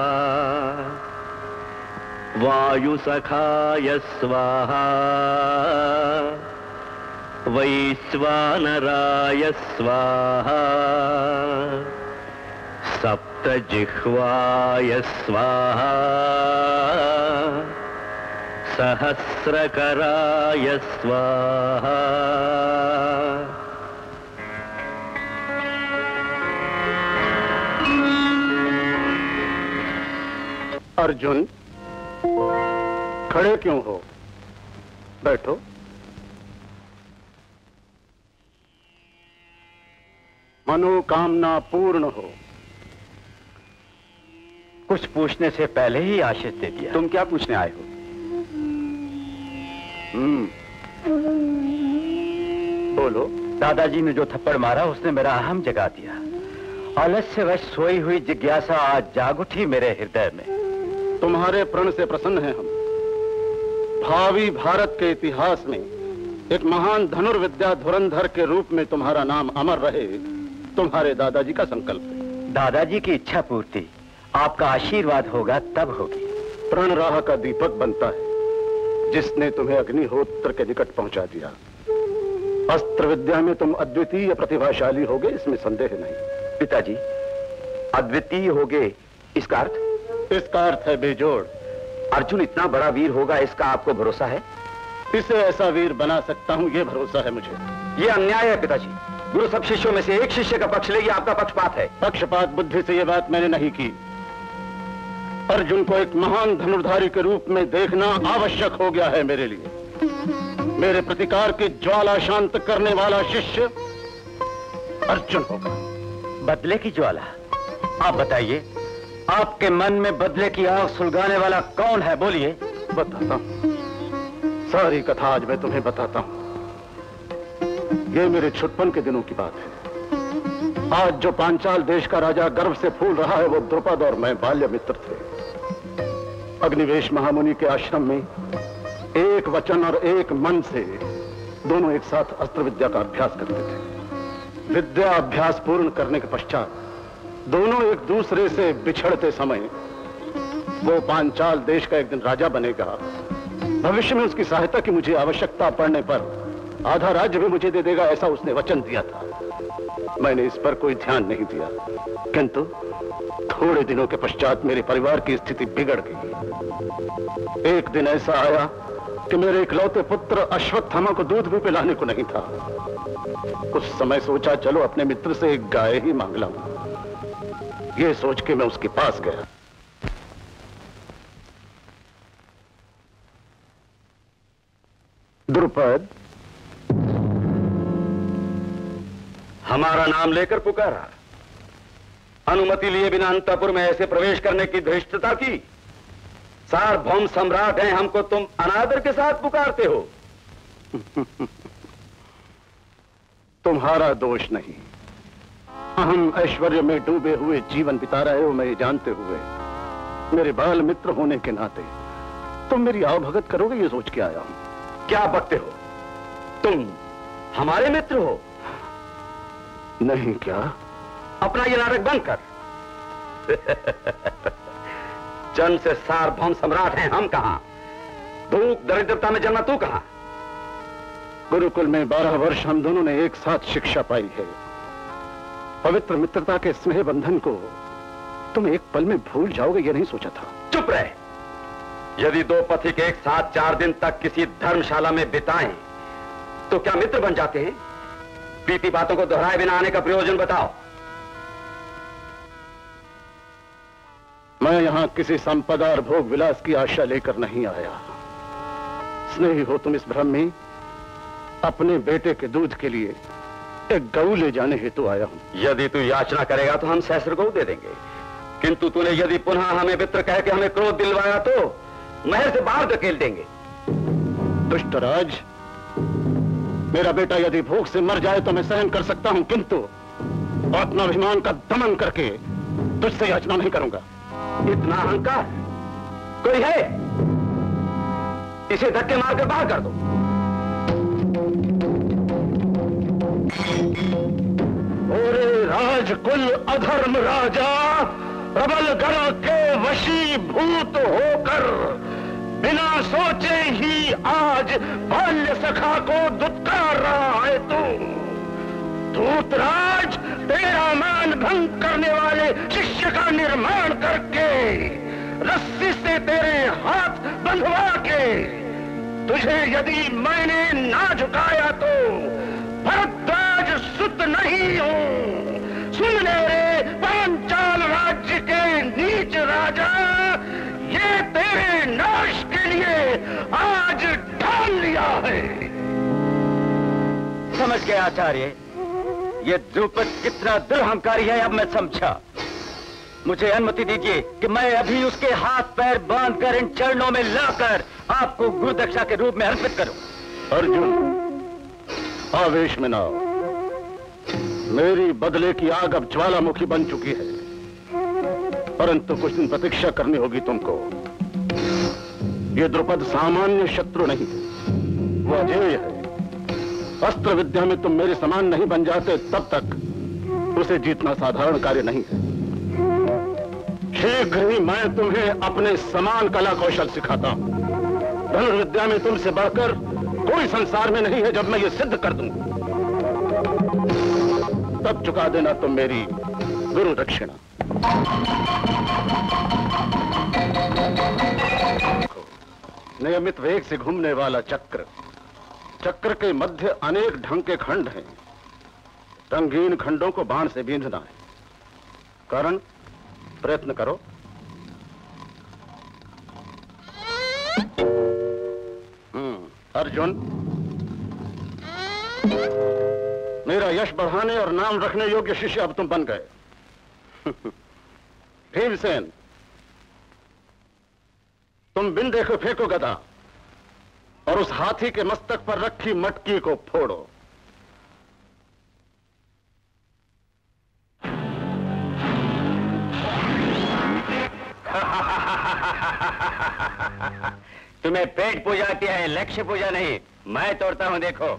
Speaker 6: वायुसखाय स्वाहा, वैश्वानराय स्वाहा, सप्तजिह्वाय स्वाहा, सहस्रकराय स्वाहा।
Speaker 8: अर्जुन, खड़े क्यों हो? बैठो। मनोकामना पूर्ण हो।
Speaker 9: कुछ पूछने से पहले ही आशीष दे दिया।
Speaker 8: तुम क्या पूछने आए हो? बोलो।
Speaker 9: दादाजी ने जो थप्पड़ मारा उसने मेरा अहम जगा दिया। आलस्यवश सोई हुई जिज्ञासा आज जाग उठी मेरे हृदय में।
Speaker 8: तुम्हारे प्रण से प्रसन्न हैं हम। भावी भारत के इतिहास में एक महान धनुर्विद्या धुरंधर के रूप में तुम्हारा नाम अमर रहे, तुम्हारे दादाजी का संकल्प है।
Speaker 9: दादाजी की इच्छा पूर्ति आपका आशीर्वाद होगा तब होगी।
Speaker 8: प्रण राह का दीपक बनता है जिसने तुम्हें अग्निहोत्र के निकट पहुंचा दिया। अस्त्र विद्या में तुम अद्वितीय प्रतिभाशाली होगे, इसमें संदेह नहीं।
Speaker 6: पिताजी, अद्वितीय होगे इसका अर्थ?
Speaker 8: इसका अर्थ है बेजोड़।
Speaker 6: अर्जुन इतना बड़ा वीर होगा, इसका आपको भरोसा है?
Speaker 8: इसे ऐसा वीर बना सकता हूं, यह भरोसा है मुझे।
Speaker 6: यह अन्याय है पिताजी। गुरु सब शिष्यों में से एक शिष्य का पक्ष ले, यह आपका पक्षपात है।
Speaker 8: पक्षपात बुद्धि से यह बात मैंने नहीं की। अर्जुन को एक महान धनुर्धारी के रूप में देखना आवश्यक हो गया है मेरे लिए। मेरे प्रतिकार की ज्वाला शांत करने वाला शिष्य अर्जुन होगा।
Speaker 9: बदले की ज्वाला? आप बताइए, आपके मन में बदले की आग सुलगाने वाला कौन है? बोलिए।
Speaker 8: बताता हूं, सारी कथा आज मैं तुम्हें बताता हूं। ये मेरे छुटपन के दिनों की बात है। आज जो पांचाल देश का राजा गर्व से फूल रहा है, वो द्रुपद और मैं बाल्य मित्र थे। अग्निवेश महामुनि के आश्रम में एक वचन और एक मन से दोनों एक साथ अस्त्र विद्या का अभ्यास करते थे। विद्या अभ्यास पूर्ण करने के पश्चात दोनों एक दूसरे से बिछड़ते समय वो पांचाल देश का एक दिन राजा बनेगा। भविष्य में उसकी सहायता की मुझे आवश्यकता पड़ने पर आधा राज्य भी मुझे दे देगा, ऐसा उसने वचन दिया था। मैंने इस पर कोई ध्यान नहीं दिया, किंतु थोड़े दिनों के पश्चात मेरे परिवार की स्थिति बिगड़ गई। एक दिन ऐसा आया कि मेरे इकलौते पुत्र अश्वत्थामा को दूध भी पिलाने को नहीं था। उस समय सोचा चलो अपने मित्र से एक गाय ही मांग लाऊं। ये सोच के मैं उसके पास गया। द्रुपद,
Speaker 6: हमारा नाम लेकर पुकारा, अनुमति लिए बिना अंतपुर में ऐसे प्रवेश करने की धृष्टता की। सार्वभौम सम्राट हैं, हमको तुम अनादर के साथ पुकारते हो।
Speaker 8: तुम्हारा दोष नहीं। अहम ऐश्वर्य में डूबे हुए जीवन बिता रहे हो, मैं जानते हुए मेरे बाल मित्र होने के नाते तुम मेरी आवभगत करोगे, ये सोच के आया हूं।
Speaker 6: क्या बकते हो? तुम हमारे मित्र हो?
Speaker 8: नहीं क्या?
Speaker 6: अपना ये नाटक बंद कर। जन्म से सार्वभौम सम्राट हैं हम कहां? भूख दरिद्रता में जन्मा तू कहां?
Speaker 8: गुरुकुल में 12 वर्ष हम दोनों ने एक साथ शिक्षा पाई है। पवित्र मित्रता के स्नेह बंधन को तुम एक पल में भूल जाओगे, यह नहीं सोचा था।
Speaker 6: चुप रहे। यदि दो पथिक एक साथ 4 दिन तक किसी धर्मशाला में बिताएं तो क्या मित्र बन जाते हैं? बीती बातों को दोहराए बिना आने का प्रयोजन बताओ।
Speaker 8: मैं यहां किसी संपदा और भोग विलास की आशा लेकर नहीं आया। स्नेही हो तुम इस भ्रम में अपने बेटे के दूध के लिए एक गऊ ले जाने हेतु आया हूं।
Speaker 6: यदि तू याचना करेगा तो हम सहस्र गऊ दे देंगे, किंतु तूने यदि पुनः हमें मित्र कह के हमें क्रोध दिलवाया तो महल से बाहर धकेल देंगे।
Speaker 8: दुष्टराज, मेरा बेटा यदि भूख से मर जाए तो मैं सहन कर सकता हूं, किंतु आत्माभिमान का दमन करके तुझसे याचना नहीं करूंगा।
Speaker 6: इतना अहंकार कोई है? इसे धक्के मारकर बाहर कर दो।
Speaker 8: ओरे राजकुल अधर्म राजा, प्रबल गण के वशीभूत होकर बिना सोचे ही आज बाल्य सखा को दुत्कार रहा है तू। धूतराज, तेरा मान भंग करने वाले शिष्य का निर्माण करके रस्सी से तेरे हाथ बंधवा के तुझे यदि मैंने ना झुकाया तो भरद्वाज सुत नहीं हूं। सुन ले रे पांचाल राज्य के नीच राजा, ये तेरे नाश के लिए आज ठान लिया है।
Speaker 9: समझ गए आचार्य, ये द्रुपद कितना दुरहंकारी है अब मैं समझा। मुझे अनुमति दीजिए कि मैं अभी उसके हाथ पैर बांधकर इन चरणों में लाकर आपको गुरु दक्षा के रूप में अर्पित करूं।
Speaker 8: अर्जुन, आवेश में ना आओ। मेरी बदले की आग अब ज्वालामुखी बन चुकी है, परंतु कुछ दिन प्रतीक्षा करनी होगी तुमको। ये द्रुपद सामान्य शत्रु नहीं है, वो अजेय है। अस्त्र विद्या में तुम मेरे समान नहीं बन जाते तब तक उसे जीतना साधारण कार्य नहीं है। शीघ्र ही मैं तुम्हें अपने समान कला कौशल सिखाता हूं। धनुर्विद्या में तुमसे बढ़कर कोई संसार में नहीं है। जब मैं ये सिद्ध कर दूं तब चुका देना तुम मेरी गुरु दक्षिणा। नियमित वेग से घूमने वाला चक्र, चक्र के मध्य अनेक ढंग के खंड हैं। रंगीन खंडों को बाण से बींधना है। कर्ण, प्रयत्न करो। अर्जुन, मेरा यश बढ़ाने और नाम रखने योग्य शिष्य अब तुम बन गए। भीमसेन, तुम बिन देखे फेंको गदा और उस हाथी के मस्तक पर रखी मटकी को फोड़ो।
Speaker 6: तुम्हें पेट पूजा आती है, लक्ष्य पूजा नहीं। मैं तोड़ता हूं, देखो।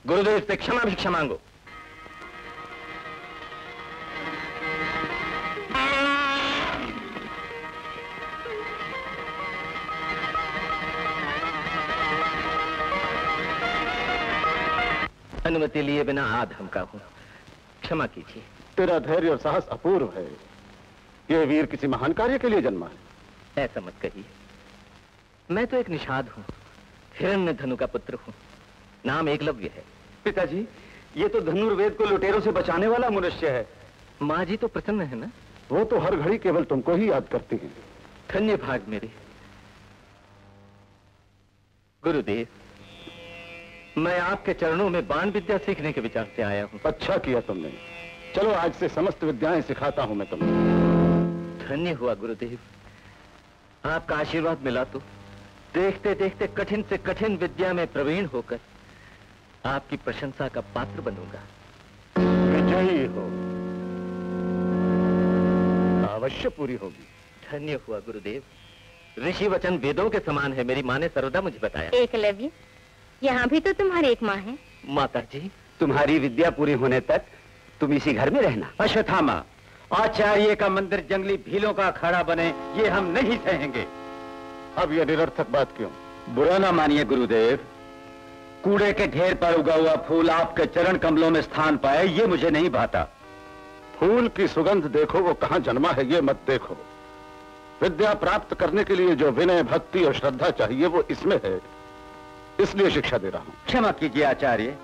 Speaker 6: गुरुदेव से क्षमा भिक्षा मांगो। अनुमति लिए बिना आधम का हूं, क्षमा कीजिए।
Speaker 8: तेरा धैर्य और साहस अपूर्व है। ये वीर किसी महान कार्य के लिए जन्मा है।
Speaker 2: ऐसा मत कहिए, मैं तो एक निषाद हूं, हिरण्यधनु का पुत्र हूं। नाम एकलव्य है।
Speaker 9: पिताजी, ये तो धनुर्वेद को लुटेरों से बचाने वाला मनुष्य है।
Speaker 2: माँ जी तो प्रसन्न है ना?
Speaker 8: वो तो हर घड़ी केवल तुमको ही याद करती हैं।
Speaker 2: धन्य भाग मेरे। गुरुदेव, मैं आपके चरणों में बाण विद्या सीखने के विचार से आया हूँ।
Speaker 8: अच्छा किया तुमने। चलो आज से समस्त विद्याएं सिखाता हूँ मैं तुम्हें।
Speaker 2: धन्य हुआ गुरुदेव, आपका आशीर्वाद मिला तो देखते देखते कठिन से कठिन विद्या में प्रवीण होकर आपकी प्रशंसा का पात्र बनूंगा।
Speaker 8: विजयी हो, अवश्य पूरी होगी।
Speaker 2: धन्य हुआ गुरुदेव, ऋषि वचन वेदों के समान है, मेरी माँ ने सर्वदा मुझे बताया।
Speaker 7: एकलव्य, यहाँ भी तो तुम्हारी एक माँ है।
Speaker 2: माता जी,
Speaker 9: तुम्हारी विद्या पूरी होने तक तुम इसी घर में रहना। अश्वत्थामा, आचार्य का मंदिर जंगली भीलों का अखाड़ा बने, ये हम नहीं सहेंगे।
Speaker 8: अब यह निरर्थक बात क्यों?
Speaker 9: बुरा ना मानिए गुरुदेव, कूड़े के ढेर पर उगा हुआ फूल आपके चरण कमलों में स्थान पाए, ये मुझे नहीं भाता।
Speaker 8: फूल की सुगंध देखो, वो कहां जन्मा है ये मत देखो। विद्या प्राप्त करने के लिए जो विनय, भक्ति और श्रद्धा चाहिए वो इसमें है, इसलिए शिक्षा दे रहा हूं।
Speaker 9: क्षमा कीजिए आचार्य,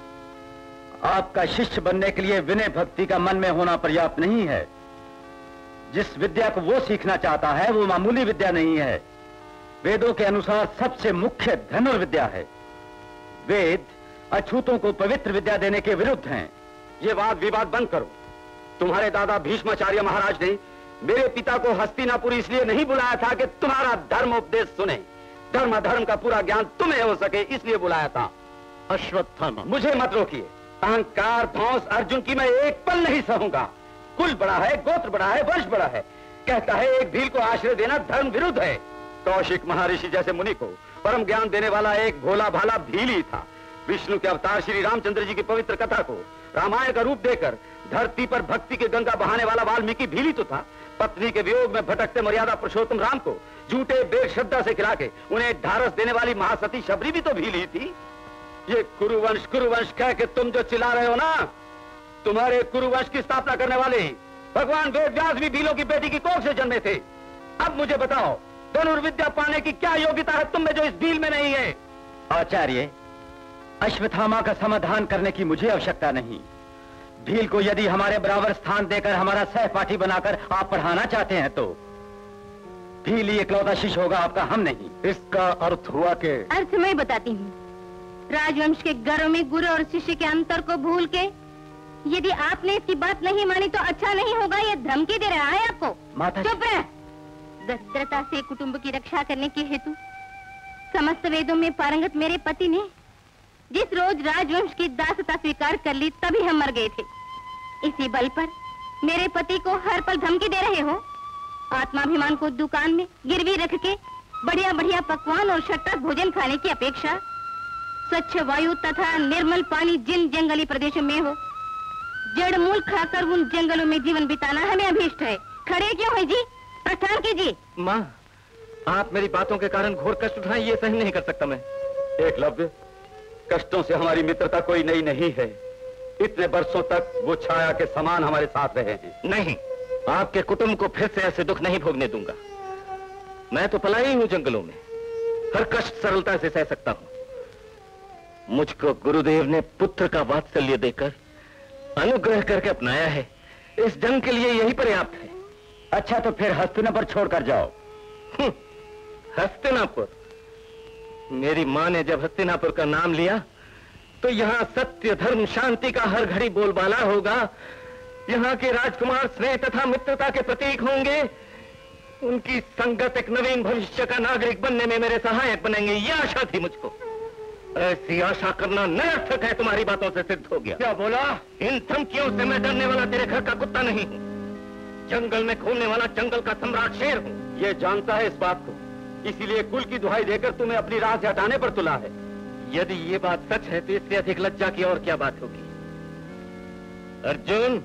Speaker 9: आपका शिष्य बनने के लिए विनय भक्ति का मन में होना पर्याप्त नहीं है। जिस विद्या को वो सीखना चाहता है वो मामूली विद्या नहीं है, वेदों के अनुसार सबसे मुख्य धनुर्विद्या है। वेद अछूतों को पवित्र विद्या देने के विरुद्ध हैं।
Speaker 6: ये वाद विवाद बंद करो। तुम्हारे दादा भीष्माचार्य महाराज ने मेरे पिता को हस्तिनापुर इसलिए नहीं बुलाया था कि तुम्हारा धर्म उपदेश सुने। धर्म अधर्म का पूरा ज्ञान तुम्हें हो सके, इसलिए बुलाया था।
Speaker 8: अश्वत्थामा,
Speaker 6: मुझे मत रोकिए। अहंकार धौंस अर्जुन की मैं एक पल नहीं सहूंगा। कुल बड़ा है, गोत्र बड़ा है, वंश बड़ा है। कहता है एक भील को आश्रय देना धर्म विरुद्ध है। कौशिक महर्षि जैसे मुनि को परम ज्ञान देने वाला एक भोला भाला भील ही था। विष्णु के अवतार श्री रामचंद्र जी की पवित्र कथा को रामायण का रूप देकर धरती पर भक्ति के गंगा बहाने वाला वाल्मीकि भील ही तो था। पत्नी के वियोग में भटकते मर्यादा पुरुषोत्तम राम को झूठे बेर श्रद्धा से खिला के उन्हें ढारस देने वाली महासती शबरी भी तो भील ही थी। ये कुरुवंश कह के तुम जो चिल्ला रहे हो ना, तुम्हारे कुरुवंश की स्थापना करने वाले भगवान वेद व्यास भी भीलों की बेटी की कोख से जन्मे थे। अब मुझे बताओ, धनुर्विद्या पाने की क्या योग्यता है तुम में जो इस भील में नहीं है?
Speaker 9: आचार्य, अश्वत्थामा का समाधान करने की मुझे आवश्यकता नहीं। भील को यदि हमारे बराबर स्थान देकर हमारा सहपाठी बनाकर आप पढ़ाना चाहते हैं तो भील ही इकलौता शिष्य होगा, आपका, हम नहीं।
Speaker 8: इसका अर्थ हुआ कि
Speaker 7: अर्थ मैं बताती हूँ। राजवंश के गर्व में गुरु और शिष्य के अंतर को भूल के यदि आपने इसकी बात नहीं मानी तो अच्छा नहीं होगा। ये धमकी दे रहा है आपको।
Speaker 9: माता
Speaker 7: चुप रह। दरिद्रता से कुटुंब की रक्षा करने के हेतु समस्त वेदों में पारंगत मेरे पति ने जिस रोज राजवंश की दासता स्वीकार कर ली तभी हम मर गए थे। इसी बल पर मेरे पति को हर पल धमकी दे रहे हो। आत्माभिमान को दुकान में गिरवी रख के बढ़िया बढ़िया पकवान और शट्टा भोजन खाने की अपेक्षा स्वच्छ वायु तथा निर्मल पानी जिन जंगली प्रदेशों में हो, जड़ मूल खाकर उन जंगलों में जीवन बिताना हमें अभीष्ट है। खड़े क्यों है जी? प्रस्थान कीजिए।
Speaker 2: माँ, आप मेरी बातों के कारण घोर कष्ट उठाएं, ये सहन नहीं कर सकता मैं।
Speaker 6: एकलव्य, कष्टों से हमारी मित्रता कोई नई नहीं है। इतने वर्षों तक वो छाया के समान हमारे साथ रहे हैं।
Speaker 2: नहीं, आपके कुटुंब को फिर से ऐसे दुख नहीं भोगने दूंगा। मैं तो पला ही हूं जंगलों में, हर कष्ट सरलता से सह सकता हूं। मुझको गुरुदेव ने पुत्र का वात्सल्य देकर अनुग्रह करके अपनाया है। इस जंग के लिए यही पर्याप्त है।
Speaker 9: अच्छा, तो फिर हस्तिनापुर छोड़कर जाओ।
Speaker 2: हस्तिनापुर? मेरी माँ ने जब हस्तिनापुर का नाम लिया तो यहाँ सत्य धर्म शांति का हर घड़ी बोलबाला होगा। यहाँ के राजकुमार स्नेह तथा मित्रता के प्रतीक होंगे। उनकी संगत एक नवीन भविष्य का नागरिक बनने में मेरे सहायक बनेंगे, ये आशा थी मुझको। ऐसी आशा करना निरर्थक है, तुम्हारी बातों से सिद्ध हो गया।
Speaker 6: क्या बोला?
Speaker 2: इन धमकियों से मैं डरने वाला तेरे घर का कुत्ता नहीं हूँ। जंगल में घूमने वाला जंगल का सम्राट शेर हूँ।
Speaker 6: ये जानता है इस बात को, इसीलिए कुल की दुहाई देकर तुम्हें अपनी राह से हटाने पर तुला है।
Speaker 2: यदि ये बात सच है तो इससे अधिक लज्जा की और क्या बात होगी? अर्जुन,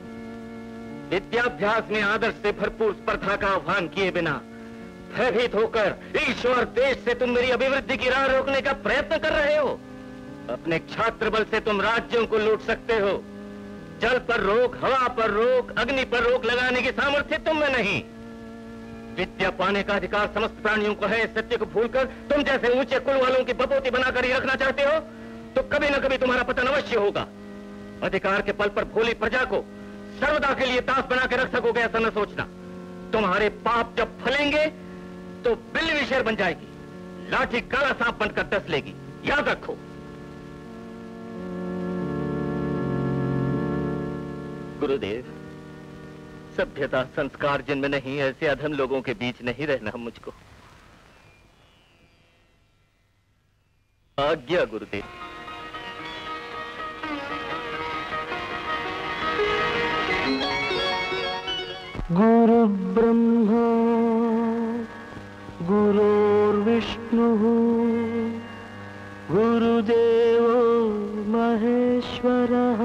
Speaker 2: विद्याभ्यास में आदर्श से भरपूर स्पर्धा का आह्वान किए बिना भयभीत होकर ईश्वर देश से तुम मेरी अभिवृद्धि की राह रोकने का प्रयत्न कर रहे हो। अपने छात्र बल से तुम राज्यों को लूट सकते हो। जल पर रोक, हवा पर रोक, अग्नि पर रोक लगाने की सामर्थ्य तुम में नहीं। विद्या पाने का अधिकार समस्त प्राणियों को है। इस सत्य को भूलकर तुम जैसे ऊंचे कुल वालों की बपोती बनाकर ही रखना चाहते हो तो कभी न कभी तुम्हारा पतन अवश्य होगा। अधिकार के पल पर भोली प्रजा को सर्वदा के लिए दास बना के रख सकोगे ऐसा न सोचना। तुम्हारे पाप जब फलेंगे तो बिल्ली भी शेर बन जाएगी, लाठी काला सांप बनकर डस लेगी, याद रखो। गुरुदेव, सभ्यता संस्कार जिनमें नहीं, ऐसे अधम लोगों के बीच नहीं रहना मुझको। आज्ञा गुरुदेव।
Speaker 1: गुरु ब्रह्मा गुरुर्विष्णुः गुरुदेवो महेश्वरः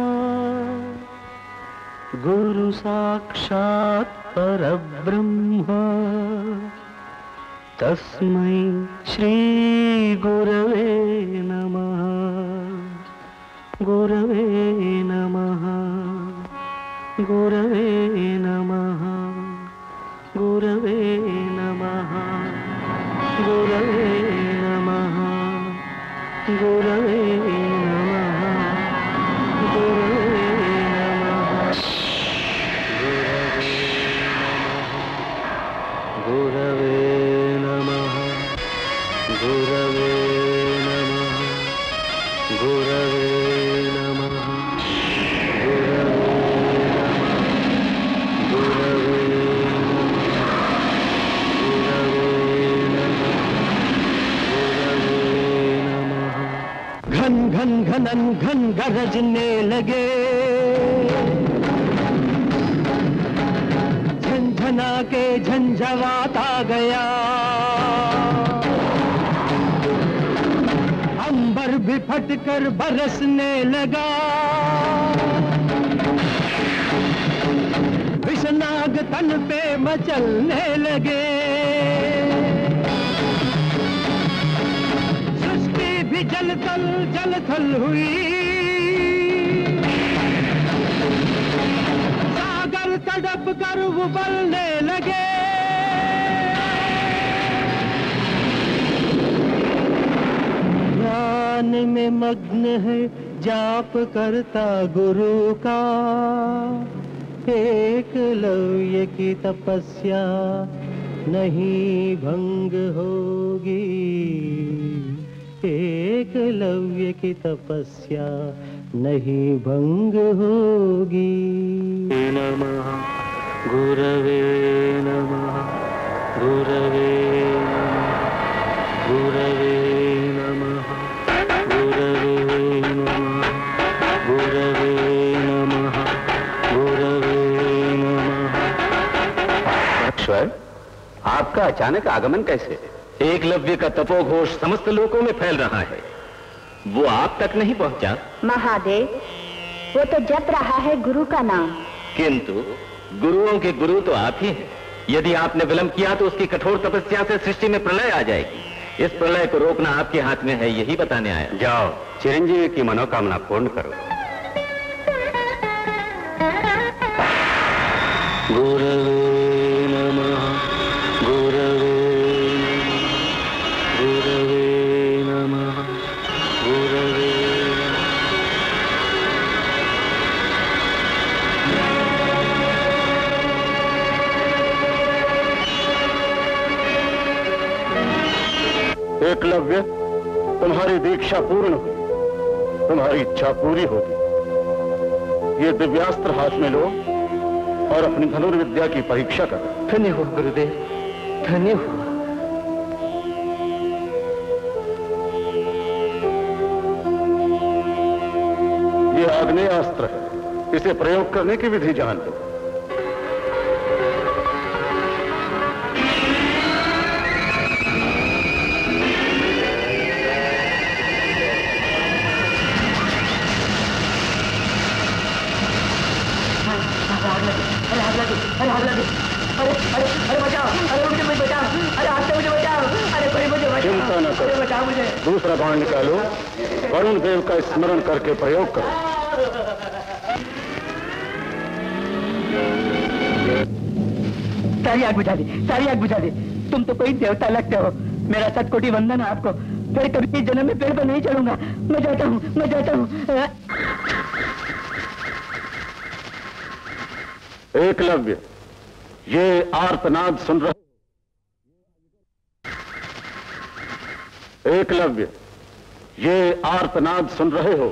Speaker 1: गुरु साक्षात् परब्रह्म तस्मै श्री गुरवे नमः। गुरवे नमः। गुरवे नमः। गुरवे नमः। गुरवे नमः। गुरवे नमः। गुरवे नमः। गुरवे नमः। खनन घन गरजने लगे, झंझना के झंझावात आ गया, अंबर भी फटकर बरसने लगा, विषनाग तन पे मचलने लगे, सृष्टि भी जलथल हुई, सागर तड़प कर उबलने लगे, ध्यान में मग्न है जाप करता गुरु का, एकलव्य की तपस्या नहीं भंग होगी, एकलव्य की तपस्या नहीं भंग होगी। नमः गुरवे नमः, गुरवे नमः, गुरवे नमः, गुरवे नमः, गुरवे नमः, गुरवे नमः।
Speaker 6: ईश्वर, आपका अचानक आगमन कैसे?
Speaker 2: एकलव्य का तपोघोष समस्त लोकों में फैल रहा है, वो आप तक नहीं पहुंचा?
Speaker 3: महादेव, वो तो जप रहा है गुरु का नाम।
Speaker 2: किंतु गुरुओं के गुरु तो आप ही हैं। यदि आपने विलंब किया तो उसकी कठोर तपस्या से सृष्टि में प्रलय आ जाएगी। इस प्रलय को रोकना आपके हाथ में है, यही बताने आया।
Speaker 6: जाओ, चिरंजीवी की मनोकामना पूर्ण करो।
Speaker 1: गुरवे नमः, गुरवे नमः, गुरवे नमः, गुरवे
Speaker 8: एकलव्य, तुम्हारी दीक्षा पूर्ण हुई, तुम्हारी इच्छा पूरी होगी। ये दिव्यास्त्र हाथ में लो और अपनी धनुर्विद्या की परीक्षा करो।
Speaker 2: धन्य हो गुरुदेव, धन्य हो।
Speaker 8: ये आग्नेयास्त्र है, इसे प्रयोग करने की विधि जान लो। चिंता न करो, दूसरा बाण निकालो, वरुण देव का स्मरण करके प्रयोग करो।
Speaker 1: सारी आग बुझा दी, सारी आग बुझा दी। तुम तो कोई देवता लगते हो। मेरा सतकोटि वंदन है आपको। फिर कभी इस जन्म में पेड़ पर नहीं चढ़ूंगा। मैं जाता हूँ, मैं जाता हूँ।
Speaker 8: एकलव्य, ये आर्तनाद सुन रहे? एकलव्य, ये आर्तनाद सुन रहे हो?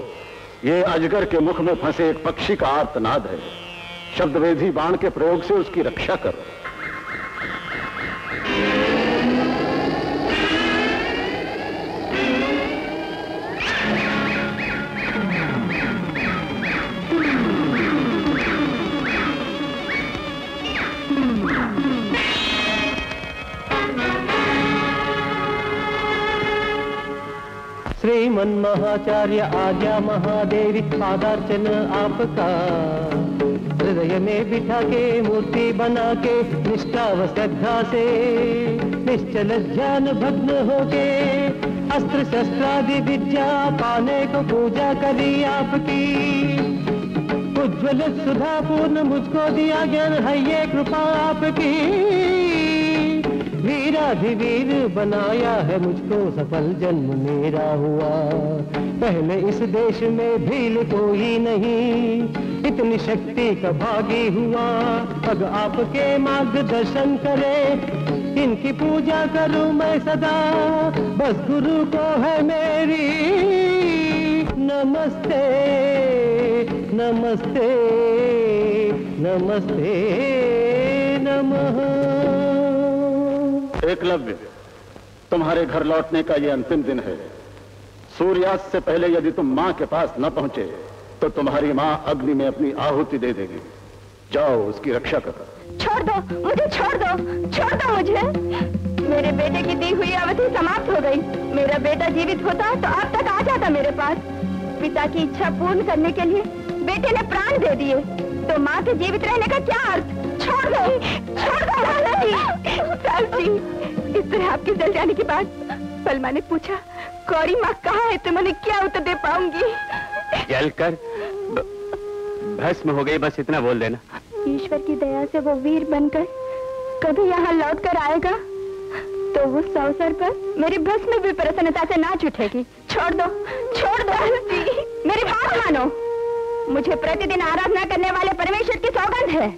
Speaker 8: ये अजगर के मुख में फंसे एक पक्षी का आर्तनाद है। शब्दवेधी बाण के प्रयोग से उसकी रक्षा करो।
Speaker 1: श्रीमन महाचार्य आज्ञा महादेवी पादार्चन आपका, हृदय में बिठा के मूर्ति बना के निष्ठा व श्रद्धा से निश्चल ध्यान भग्न होके अस्त्र शस्त्रादि विद्या पाने को पूजा करी आपकी। उज्ज्वल सुधा पूर्ण मुझको दिया ज्ञान है ये कृपा आपकी। वीराधिवीर बनाया है मुझको, सफल जन्म मेरा हुआ। पहले इस देश में भील कोई नहीं, इतनी शक्ति का भागी हुआ। अब आपके मार्गदर्शन करे, इनकी पूजा करूं मैं सदा। बस गुरु को है मेरी नमस्ते, नमस्ते, नमस्ते नमः।
Speaker 8: एकलव्य, तुम्हारे घर लौटने का ये अंतिम दिन है। सूर्यास्त से पहले यदि तुम मां के पास न पहुंचे तो तुम्हारी मां अग्नि में अपनी आहुति दे देगी। जाओ, उसकी रक्षा करो।
Speaker 3: छोड़ दो मुझे, छोड़ दो मुझे। मेरे बेटे की दी हुई अवधि समाप्त हो गई। मेरा बेटा जीवित होता तो अब तक आ जाता मेरे पास। पिता की इच्छा पूर्ण करने के लिए बेटे ने प्राण दे दिए, तो माँ के जीवित रहने का क्या अर्थ? छोड़ दो जी। इस तरह आपके जल जाने के बाद पलमा ने पूछा, गौरी माँ कहाँ है? तो मैंने क्या उत्तर दे पाऊंगी?
Speaker 6: जलकर भस्म हो गई, बस इतना बोल देना।
Speaker 3: ईश्वर की दया से वो वीर बनकर कभी यहाँ लौट कर आएगा तो उस अवसर पर मेरी भस्म भी प्रसन्नता से नाच उठेगी। छोड़ दो मेरी बात मानो। मुझे प्रतिदिन आराधना करने वाले परमेश्वर की सौगंध है।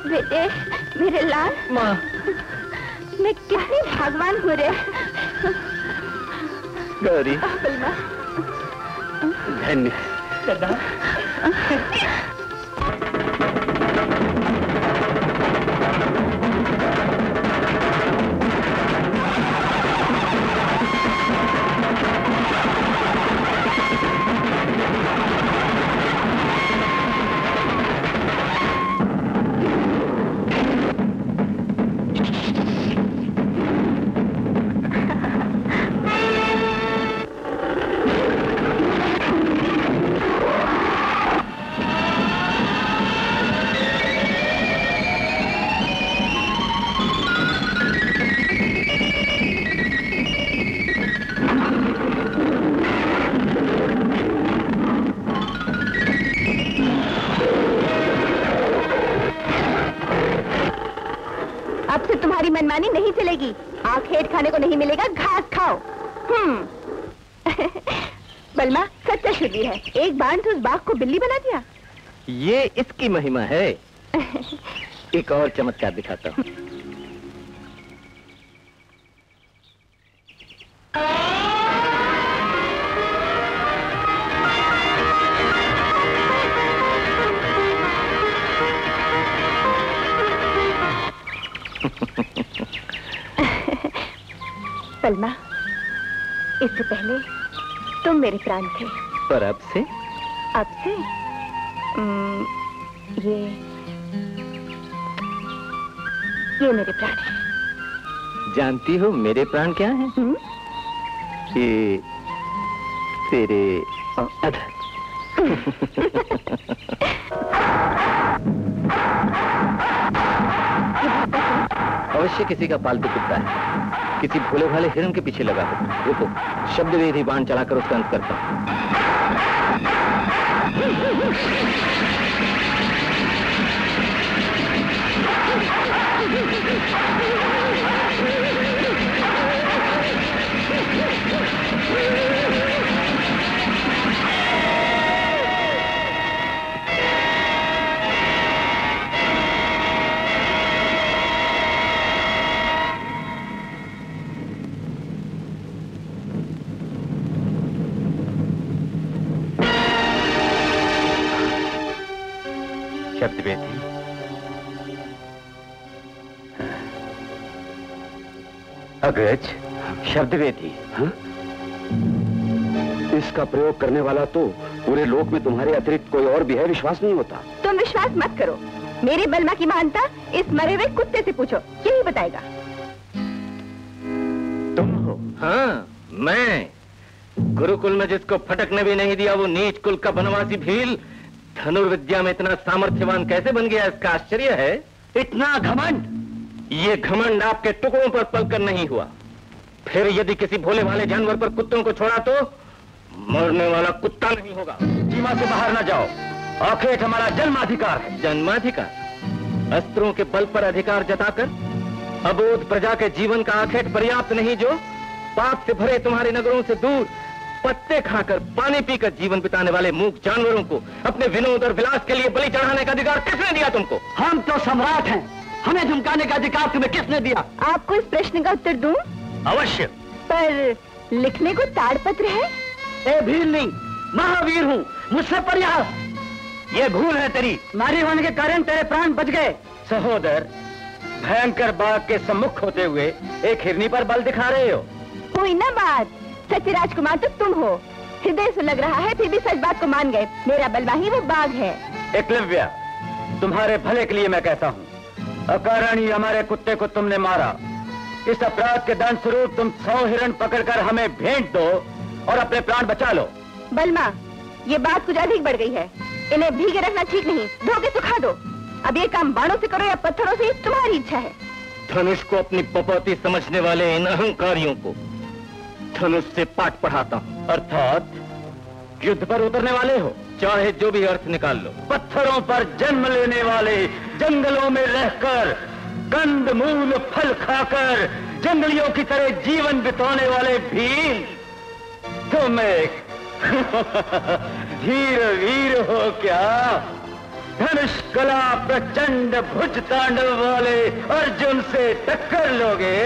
Speaker 3: बेटे, मेरे लाल।
Speaker 1: माँ,
Speaker 3: मैं कितनी भगवान हूँ रे।
Speaker 6: गौरी, धन्य।
Speaker 3: मनमानी नहीं चलेगी। आखेट खाने को नहीं मिलेगा, घास खाओ। बलमा सच्चा शूरवीर है। एक बार तो उस बाघ को बिल्ली बना दिया।
Speaker 2: ये इसकी महिमा है। एक और चमत्कार दिखाता हूँ।
Speaker 3: सलमा, इससे पहले तुम मेरे प्राण थे,
Speaker 2: पर अब से
Speaker 3: ये मेरे प्राण हैं।
Speaker 2: जानती हो मेरे प्राण क्या हैं? ये तेरे अधर। अवश्य किसी का पालतू कुत्ता है। किसी भोले भाले हिरण के पीछे लगा हो। रुको, शब्द वेदी बाण चलाकर उसका अंत करता हूं।
Speaker 9: शब्दवेदी, अग्रज, शब्दवेदी।
Speaker 6: हाँ? इसका प्रयोग करने वाला तो पूरे लोक में तुम्हारे अतिरिक्त कोई और भी है, विश्वास नहीं होता।
Speaker 3: तुम विश्वास मत करो, मेरी बलमा की महानता इस मरे हुए कुत्ते से पूछो, यही बताएगा।
Speaker 9: तुम हो?
Speaker 2: हाँ, मैं। गुरुकुल में जिसको फटकने भी नहीं दिया वो नीच कुल का बनवासी भील धनुर्विद्या में इतना सामर्थ्यवान कैसे बन गया, इसका आश्चर्य है।
Speaker 9: इतना घमंड?
Speaker 2: ये घमंड आपके टुकड़ों पर पलकर नहीं हुआ। फिर यदि किसी भोले भाले जानवर पर कुत्तों को छोड़ा तो मरने वाला कुत्ता नहीं होगा।
Speaker 9: सीमा से बाहर न जाओ, आखेट हमारा जन्माधिकार है।
Speaker 2: जन्माधिकार? अस्त्रों के बल पर अधिकार जताकर अबोध प्रजा के जीवन का आखेट पर्याप्त नहीं, जो पाप से भरे तुम्हारे नगरों से दूर पत्ते खाकर पानी पीकर जीवन बिताने वाले मूक जानवरों को अपने विनोद और विलास के लिए बलि चढ़ाने का अधिकार किसने दिया तुमको?
Speaker 9: हम तो सम्राट हैं, हमें धमकाने का अधिकार तुम्हें किसने दिया?
Speaker 3: आपको इस प्रश्न का उत्तर दूं?
Speaker 9: अवश्य।
Speaker 3: पर लिखने को ताड़पत्र है।
Speaker 9: ए भील नहीं, महावीर हूँ, मुझसे प्रयास। ये भूल है तेरी, नारी होने के कारण तेरे प्राण बच गए। सहोदर, भयंकर बाघ के सम्मुख होते हुए एक हिरनी पर बल दिखा रहे हो।
Speaker 3: कोई ना बात, सच्चे राजकुमार तो तुम हो। हृदय से लग रहा है, फिर भी सच बात को मान गए। मेरा बलवा ही वो बाघ है।
Speaker 9: एकलव्य, तुम्हारे भले के लिए मैं कहता हूँ, अकारण ही हमारे कुत्ते को तुमने मारा। इस अपराध के दंड स्वरूप तुम 100 हिरण पकड़कर हमें भेंट दो और अपने प्राण बचा लो।
Speaker 3: बलमा, ये बात कुछ अधिक बढ़ गई है। इन्हें भीगे रखना ठीक नहीं, धो के सुखा दो। अब ये काम बाणों से करो या पत्थरों से, तुम्हारी इच्छा है।
Speaker 2: धनुष को अपनी पपौती समझने वाले इन अहंकारियों को धनुष से पाठ पढ़ाता हूँ।
Speaker 9: अर्थात युद्ध पर उतरने वाले हो?
Speaker 2: चाहे जो भी अर्थ निकाल लो।
Speaker 9: पत्थरों पर जन्म लेने वाले, जंगलों में रहकर कंद मूल फल खाकर जंगलियों की तरह जीवन बिताने वाले भील, तुम एक धीर वीर हो क्या? धनुष कला प्रचंड भुज तांडव वाले अर्जुन से टक्कर लोगे?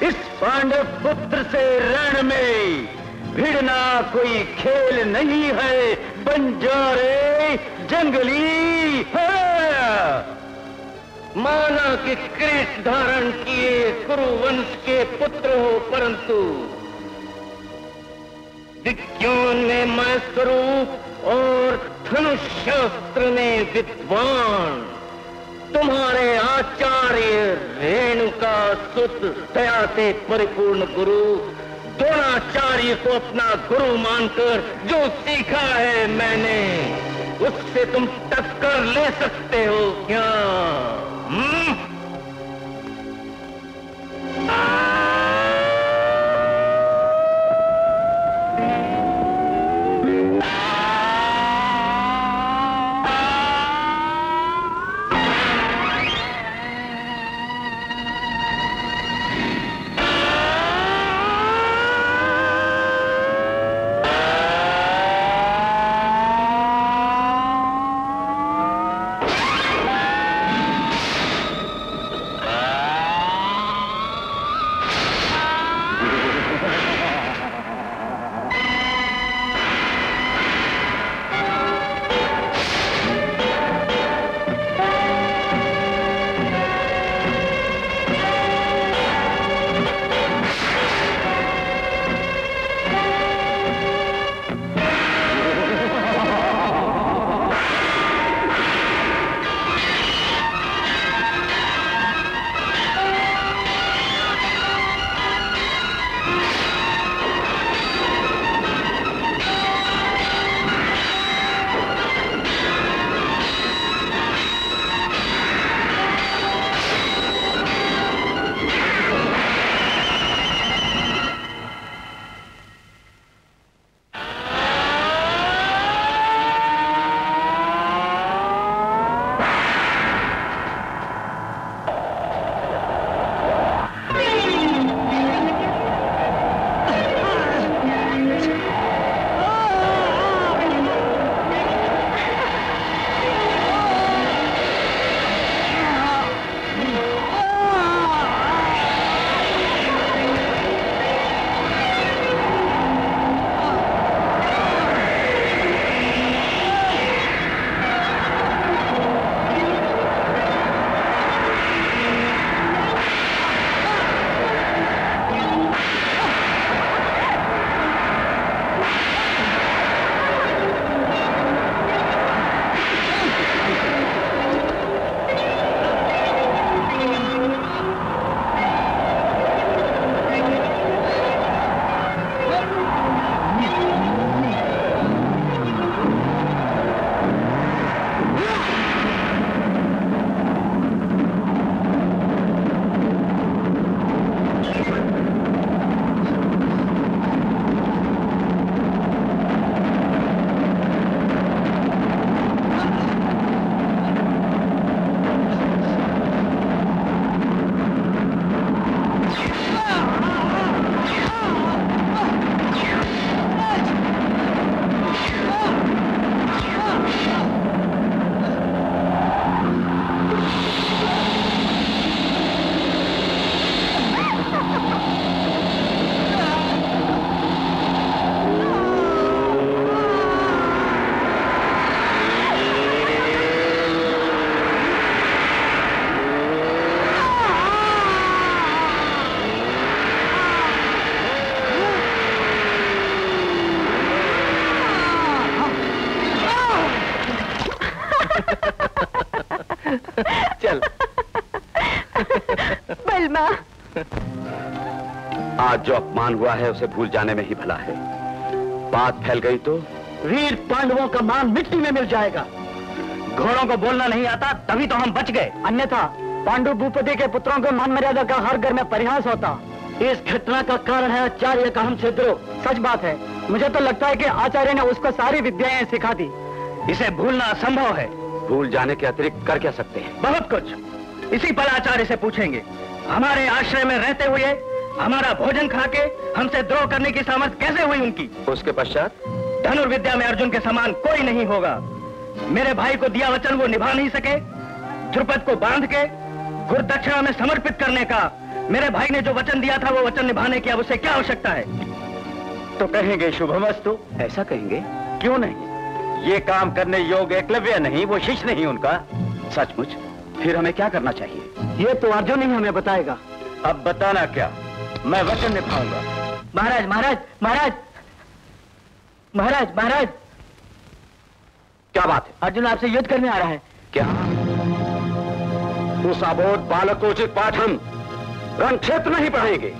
Speaker 9: इस पांडव पुत्र से रण में भिड़ना कोई खेल नहीं है, बंजारे जंगली है।
Speaker 2: माना कि कृष धारण किए कुरुवंश के पुत्र हो, परंतु विज्ञान में मैं स्वरूप और धनुष शास्त्र में विद्वान, तुम्हारे आचार्य रेणुका सुत दया से परिपूर्ण गुरु द्रोणाचार्य को अपना गुरु मानकर जो सीखा है मैंने, उससे तुम टक्कर ले सकते हो क्या?
Speaker 3: बलमा।
Speaker 6: आज जो अपमान हुआ है उसे भूल जाने में ही भला है। बात फैल गई तो
Speaker 9: वीर पांडवों का मान मिट्टी में मिल जाएगा। घोड़ों को बोलना नहीं आता तभी तो हम बच गए, अन्यथा पांडु भूपति के पुत्रों को मान मर्यादा का हर घर में परिहास होता। इस घटना का कारण है आचार्य का हमसे द्रोह। सच बात है, मुझे तो लगता है कि आचार्य ने उसको सारी विद्याएं सिखा दी। इसे भूलना असंभव है।
Speaker 6: भूल जाने के अतिरिक्त कर क्या सकते हैं?
Speaker 9: बहुत कुछ। इसी पर आचार्य से पूछेंगे। हमारे आश्रय में रहते हुए हमारा भोजन खाके हमसे द्रोह करने की सामर्थ्य कैसे हुई उनकी?
Speaker 6: उसके पश्चात
Speaker 9: धनुर्विद्या में अर्जुन के समान कोई नहीं होगा। मेरे भाई को दिया वचन वो निभा नहीं सके। द्रुपद को बांध के गुरुदक्षिणा में समर्पित करने का मेरे भाई ने जो वचन दिया था वो वचन निभाने की अब उसे क्या आवश्यकता है? तो कहेंगे शुभमस्तु।
Speaker 6: ऐसा कहेंगे?
Speaker 9: क्यों नहीं? ये काम करने योग्य एकलव्य नहीं, वो शिष्य नहीं उनका।
Speaker 6: सचमुच? फिर हमें क्या करना चाहिए?
Speaker 9: ये तो अर्जुन ही हमें बताएगा। अब बताना क्या? मैं वचन निभाऊंगा।
Speaker 1: महाराज महाराज महाराज महाराज महाराज,
Speaker 6: क्या बात है?
Speaker 1: अर्जुन आपसे युद्ध करने आ रहा है।
Speaker 6: क्या? उस अबोध बालक को उचित पाठ हम रणक्षेत्र नहीं पढ़ाएंगे।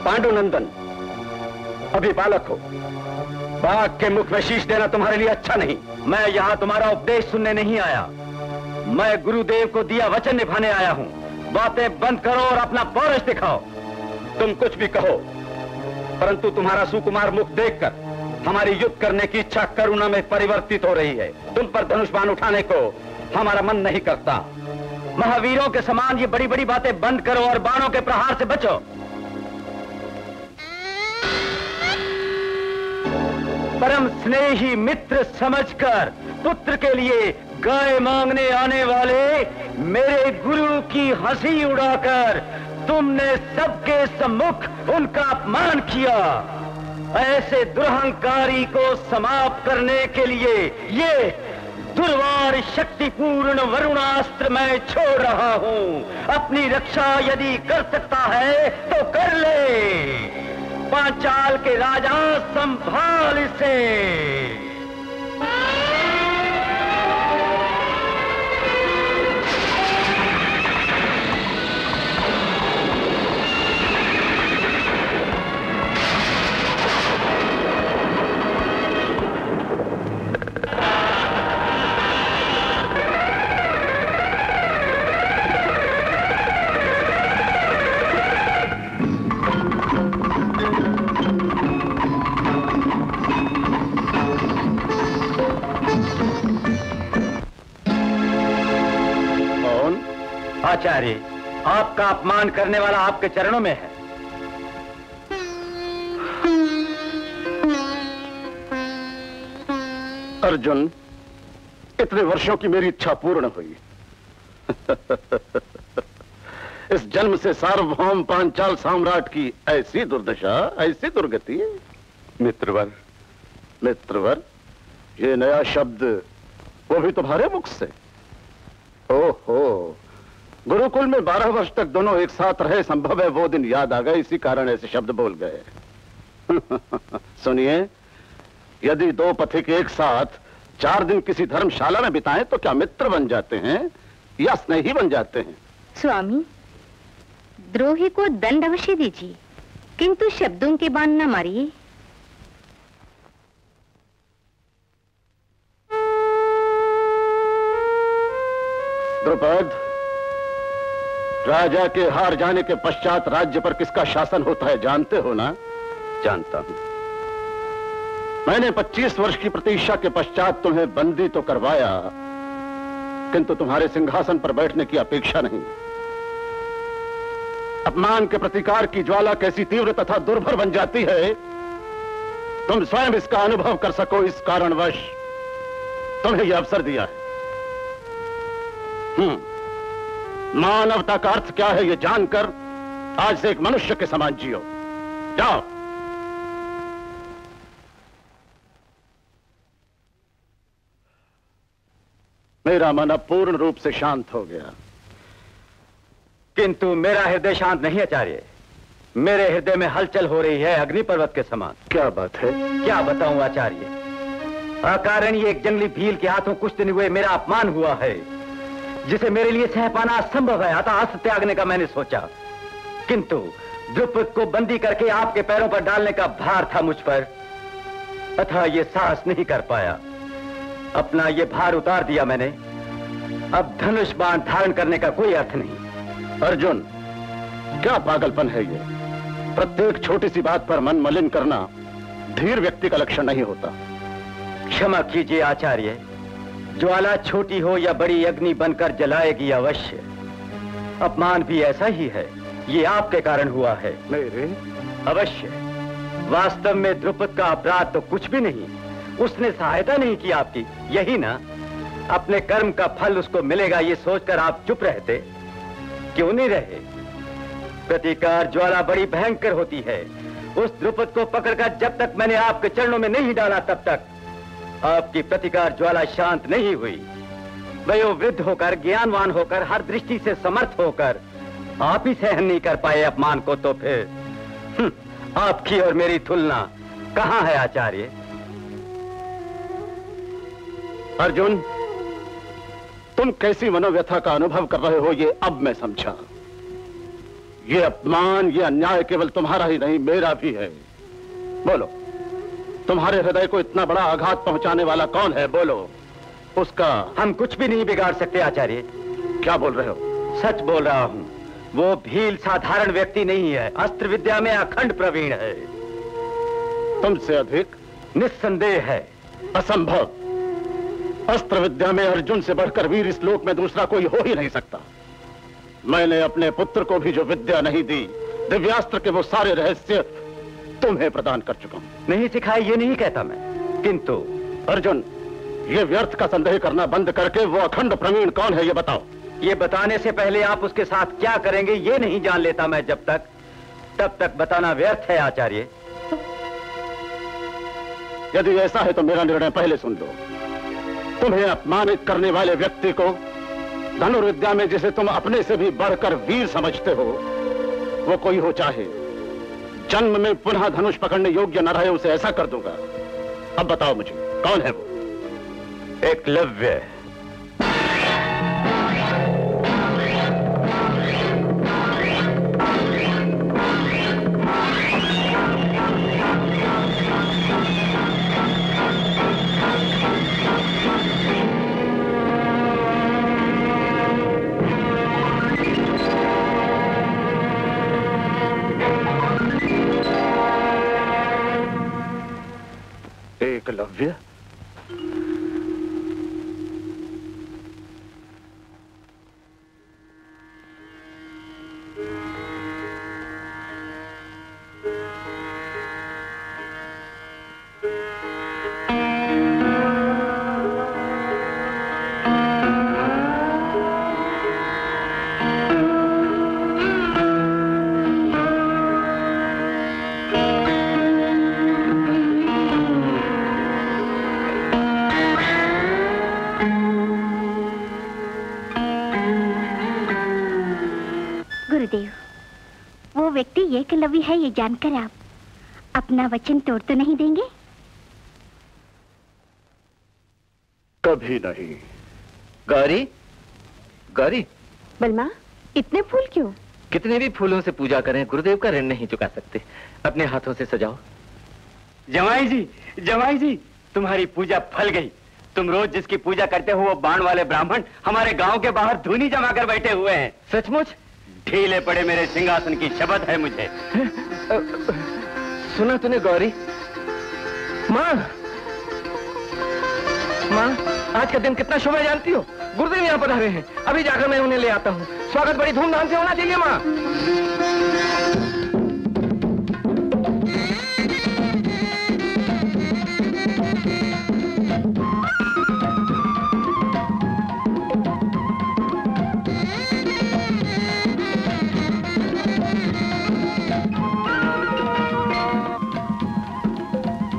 Speaker 6: पांडुनंदन, अभी बालक हो। बाघ के मुख में शीश देना तुम्हारे लिए अच्छा नहीं।
Speaker 9: मैं यहाँ तुम्हारा उपदेश सुनने नहीं आया। मैं गुरुदेव को दिया वचन निभाने आया हूँ। बातें बंद करो और अपना पौरुष दिखाओ।
Speaker 6: तुम कुछ भी कहो, परंतु तुम्हारा सुकुमार मुख देखकर हमारी युद्ध करने की इच्छा करुणा में परिवर्तित हो रही है। तुम पर धनुष बाण उठाने को हमारा मन नहीं करता।
Speaker 9: महावीरों के समान ये बड़ी बड़ी बातें बंद करो और बाणों के प्रहार से बचो। परम स्नेही मित्र समझकर पुत्र के लिए गाय मांगने आने वाले मेरे गुरु की हंसी उड़ाकर तुमने सबके सम्मुख उनका अपमान किया। ऐसे दुरहंकारी को समाप्त करने के लिए ये दुर्वार शक्तिपूर्ण वरुणास्त्र मैं छोड़ रहा हूं। अपनी रक्षा यदि कर सकता है तो कर ले। पांचाल के राजा संभाल इसे। आचार्य, आपका अपमान करने वाला आपके चरणों में है।
Speaker 8: अर्जुन, इतने वर्षों की मेरी इच्छा पूर्ण हुई। इस जन्म से सार्वभौम पांचाल सम्राट की ऐसी दुर्दशा, ऐसी दुर्गति।
Speaker 6: मित्रवर।
Speaker 8: मित्रवर, ये नया शब्द, वो भी तुम्हारे मुख से। ओहो, गुरुकुल में 12 वर्ष तक दोनों एक साथ रहे, संभव है वो दिन याद आ गए, इसी कारण ऐसे शब्द बोल गए। सुनिए, यदि दो पथिक एक साथ 4 दिन किसी धर्मशाला में बिताएं तो क्या मित्र बन जाते हैं या स्नेही बन जाते हैं?
Speaker 7: स्वामी, द्रोही को दंड अवश्य दीजिए, किंतु शब्दों के बाण न मारिए।
Speaker 8: द्रुपद, राजा के हार जाने के पश्चात राज्य पर किसका शासन होता है जानते हो ना?
Speaker 6: जानता हूं।
Speaker 8: मैंने 25 वर्ष की प्रतीक्षा के पश्चात तुम्हें बंदी तो करवाया, किंतु तुम्हारे सिंहासन पर बैठने की अपेक्षा नहीं। अपमान के प्रतिकार की ज्वाला कैसी तीव्र तथा दुर्भर बन जाती है, तुम स्वयं इसका अनुभव कर सको, इस कारणवश तुम्हें यह अवसर दिया है। मानवता का अर्थ क्या है, यह जानकर आज से एक मनुष्य के समान जियो। जाओ। मेरा मन अब पूर्ण रूप से शांत हो गया।
Speaker 9: किंतु मेरा हृदय शांत नहीं आचार्य। मेरे हृदय में हलचल हो रही है अग्नि पर्वत के समान।
Speaker 8: क्या बात है?
Speaker 9: क्या बताऊं आचार्य, अकारण ये एक जंगली भील के हाथों कुछ दिन हुए मेरा अपमान हुआ है, जिसे मेरे लिए सह पाना असंभव है। अतः अस्त्र त्यागने का मैंने सोचा, किंतु द्रुपद को बंदी करके आपके पैरों पर डालने का भार था मुझ पर, अतः ये साहस नहीं कर पाया। अपना ये भार उतार दिया मैंने। अब धनुष बाण धारण करने का कोई अर्थ नहीं।
Speaker 8: अर्जुन, क्या पागलपन है ये? प्रत्येक छोटी सी बात पर मन मलिन करना धीर व्यक्ति का लक्षण नहीं होता।
Speaker 9: क्षमा कीजिए आचार्य, ज्वाला छोटी हो या बड़ी अग्नि बनकर जलाएगी अवश्य। अपमान भी ऐसा ही है, ये आपके कारण हुआ है।
Speaker 8: मेरे?
Speaker 9: अवश्य। वास्तव में द्रुपद का अपराध तो कुछ भी नहीं, उसने सहायता नहीं की आपकी, यही ना? अपने कर्म का फल उसको मिलेगा ये सोचकर आप चुप रहते, क्यों नहीं रहे? प्रतिकार ज्वाला बड़ी भयंकर होती है। उस द्रुपद को पकड़कर जब तक मैंने आपके चरणों में नहीं डाला तब तक आपकी प्रतिकार ज्वाला शांत नहीं हुई। वयोवृद्ध होकर, ज्ञानवान होकर, हर दृष्टि से समर्थ होकर आप ही सहन नहीं कर पाए अपमान को, तो फिर आपकी और मेरी तुलना कहां है आचार्य?
Speaker 8: अर्जुन, तुम कैसी मनोव्यथा का अनुभव कर रहे हो ये अब मैं समझा। ये अपमान, ये अन्याय केवल तुम्हारा ही नहीं, मेरा भी है। बोलो, तुम्हारे हृदय को इतना बड़ा आघात पहुंचाने वाला कौन है? बोलो उसका।
Speaker 9: हम कुछ भी नहीं बिगाड़ सकते आचार्य।
Speaker 8: क्या बोल रहे हो?
Speaker 9: सच बोल रहा हूं। वो भील साधारण व्यक्ति नहीं है, अस्त्र विद्या में अखंड प्रवीण है।
Speaker 8: तुमसे अधिक?
Speaker 9: निस्संदेह है।
Speaker 8: असंभव। अस्त्र विद्या में अर्जुन से बढ़कर वीर इस लोक में दूसरा कोई हो ही नहीं सकता। मैंने अपने पुत्र को भी जो विद्या नहीं दी, दिव्यास्त्र के वो सारे रहस्य तुम्हें प्रदान कर चुका हूं।
Speaker 9: नहीं सिखाए ये नहीं कहता मैं, किंतु
Speaker 8: अर्जुन, ये व्यर्थ का संदेह करना बंद करके वो अखंड प्रवीण कौन है ये बताओ।
Speaker 9: ये बताने से पहले आप उसके साथ क्या करेंगे ये नहीं जान लेता मैं जब तक, तब तक बताना व्यर्थ है आचार्य।
Speaker 8: यदि ऐसा है तो मेरा निर्णय पहले सुन लो। तुम्हें अपमानित करने वाले व्यक्ति को धनुर्विद्या में जिसे तुम अपने से भी बढ़कर वीर समझते हो, वो कोई हो चाहे, जन्म में पुनः धनुष पकड़ने योग्य न रहे उसे ऐसा कर दूंगा। अब बताओ मुझे कौन है वो?
Speaker 9: एकलव्य।
Speaker 8: एकलव्य?
Speaker 3: एकलव्य है ये जानकर आप अपना वचन तोड़ तो नहीं देंगे?
Speaker 8: कभी नहीं।
Speaker 2: गौरी, गौरी।
Speaker 3: बलमा, इतने फूल क्यों?
Speaker 2: कितने भी फूलों से पूजा करें, गुरुदेव का ऋण नहीं चुका सकते। अपने हाथों से सजाओ।
Speaker 9: जमाई जी, तुम्हारी पूजा फल गई। तुम रोज जिसकी पूजा करते हो वो बाण वाले ब्राह्मण हमारे गांव के बाहर धूनी जमा कर बैठे हुए हैं।
Speaker 2: सचमुच?
Speaker 9: ढीले पड़े मेरे सिंहासन की शपथ है मुझे।
Speaker 2: सुना तूने गौरी? माँ, माँ, आज का दिन कितना शुभ है जानती हो? गुरुदेव यहाँ पर आ रहे हैं। अभी जाकर मैं उन्हें ले आता हूँ। स्वागत बड़ी धूमधाम से होना चाहिए माँ।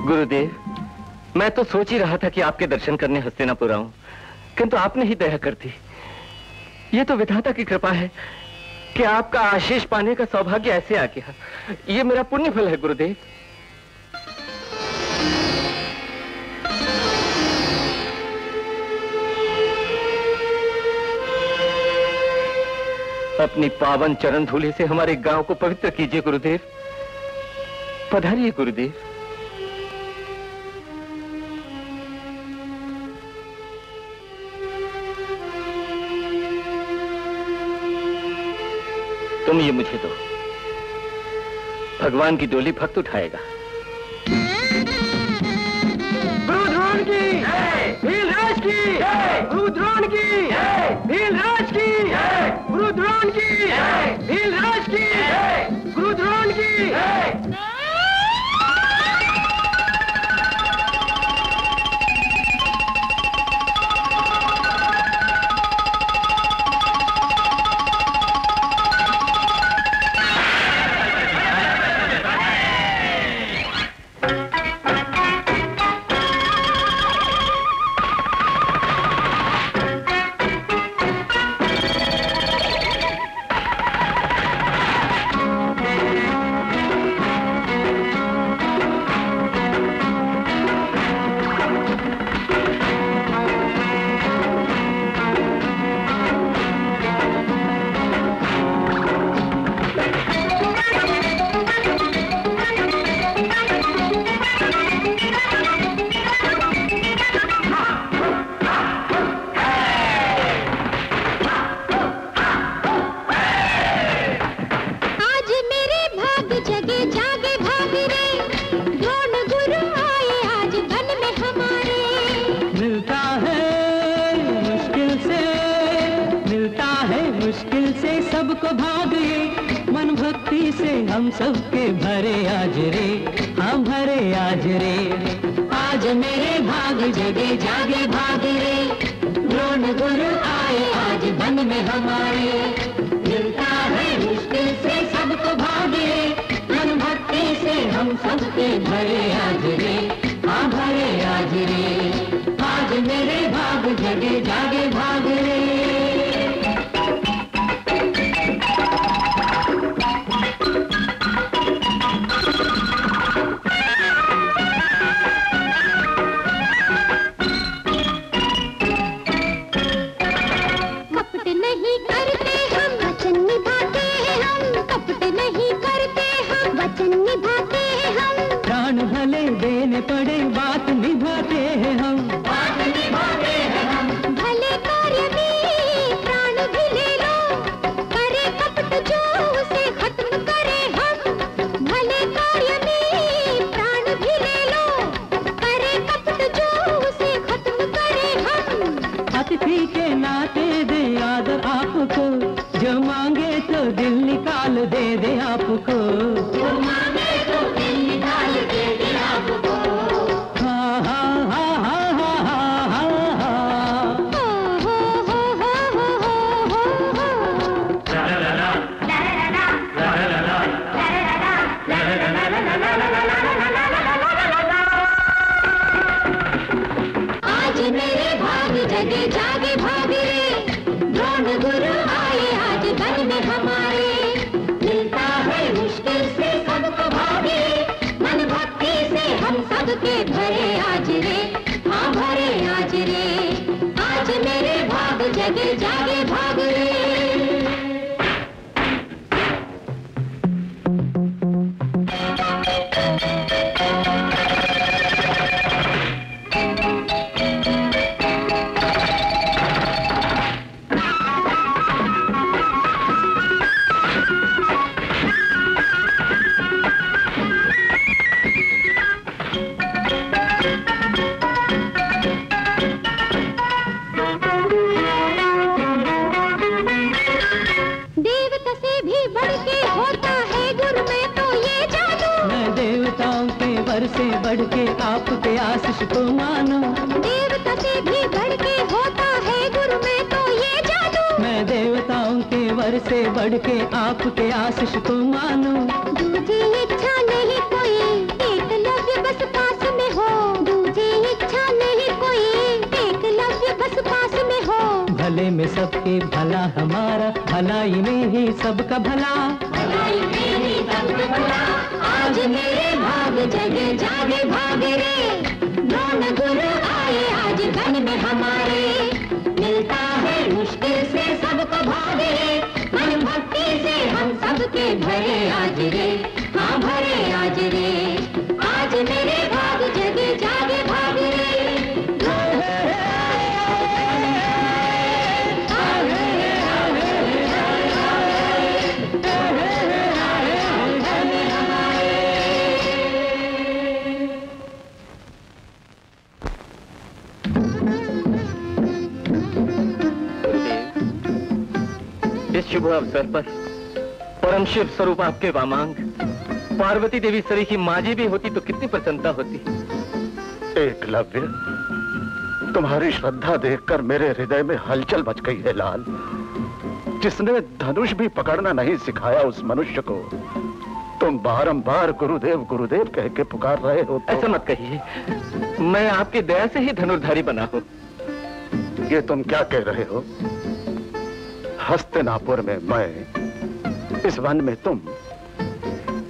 Speaker 2: गुरुदेव, मैं तो सोच ही रहा था कि आपके दर्शन करने हस्तिनापुर आऊं, किंतु आपने ही दया कर दी। ये तो विधाता की कृपा है कि आपका आशीष पाने का सौभाग्य ऐसे आ गया। ये मेरा पुण्य फल है गुरुदेव। अपनी पावन चरण धूलि से हमारे गांव को पवित्र कीजिए गुरुदेव। पधारिए गुरुदेव। तुम ये मुझे दो। भगवान की डोली भक्त उठाएगा। गुरु द्रोण की, भीलराज की, गुरु द्रोण की, भीलराज की, गुरु द्रोण की, भीलराज की, गुरु द्रोण की। हम सबके भरे आज रे, हम भरे आज रे। आज मेरे भाग जगे जागे भाग रे, द्रोण गुरु आए आज वन में हमारे। मिलता है मुश्किल से सबको भाग रे, मन भक्ति से हम सबके भरे आज रे, हाँ भरे आज रे। आज मेरे भाग जगे जागे भाग रे। देने पड़े बात निभाते हैं हम, बात निभाते हैं हम। भले कार्य में प्राण भी ले लो, करे कपट जो उसे खत्म करे हम। भले कार्य में प्राण भी ले लो, करे कपट जो उसे खत्म करे हम। अतिथि के नाते दे आदर आपको, जो मांगे तो दिल निकाल दे दे आपको। जो मांगे तो दिल निकाल दे दे आपको। आज मेरे भाग जगे जागे भाग रे, द्रोण गुरु आए आज वन में हमारे। मिलता है मुश्किल से सबको भागे, मन भक्ति से हम सबके भरे आज रे, हाँ भरे आज रे। आज मेरे भाग जगे जागे भाग रे।
Speaker 1: से बढ़ के आपके आशीष को मानो।
Speaker 5: देवता से भी बढ़ के होता है गुरु में तो ये जादू।
Speaker 1: मैं देवताओं के वर से बढ़ के आपके आशीष को मानो।
Speaker 5: दूजी इच्छा नहीं कोई, एकलव्य बस पास में हो। दूजी इच्छा नहीं कोई, एकलव्य बस पास में हो।
Speaker 1: भले में सबके भला हमारा, भलाई में ही सबका भला।
Speaker 5: भलाई में ही सबका भला। आज मेरे भाग जगे जागे भागे रे। दोनों गुरु आए आज बन में हमारे। मिलता है मुश्किल से सबको भागे रे। मन भक्ति से हम सबके भरे आज रे। हाँ भरे आज रे। आज मेरे भाग जगे जागे भागे रे।
Speaker 2: इस शुभ अवसर पर परम शिव स्वरूप आपके वामांग पार्वती देवी सरी की माँ जी भी होती तो कितनी प्रसन्नता होती।
Speaker 8: एकलव्य, तुम्हारी श्रद्धा देखकर मेरे हृदय में हलचल मच गई है लाल। जिसने धनुष भी पकड़ना नहीं सिखाया उस मनुष्य को तुम बारंबार गुरुदेव गुरुदेव कह के पुकार रहे हो तो...
Speaker 2: ऐसा मत कहिए, मैं आपकी दया से ही धनुर्धारी बना हूँ।
Speaker 8: ये तुम क्या कह रहे हो? हस्तिनापुर में मैं, इस वन में तुम,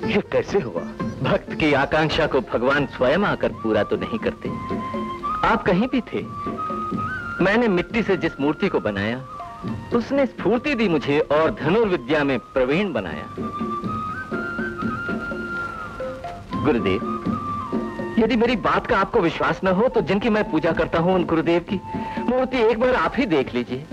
Speaker 8: ये कैसे हुआ?
Speaker 2: भक्त की आकांक्षा को भगवान स्वयं आकर पूरा तो नहीं करते। आप कहीं भी थे, मैंने मिट्टी से जिस मूर्ति को बनाया उसने स्फूर्ति दी मुझे और धनुर्विद्या में प्रवीण बनाया। गुरुदेव, यदि मेरी बात का आपको विश्वास न हो तो जिनकी मैं पूजा करता हूं उन गुरुदेव की मूर्ति एक बार आप ही देख लीजिए।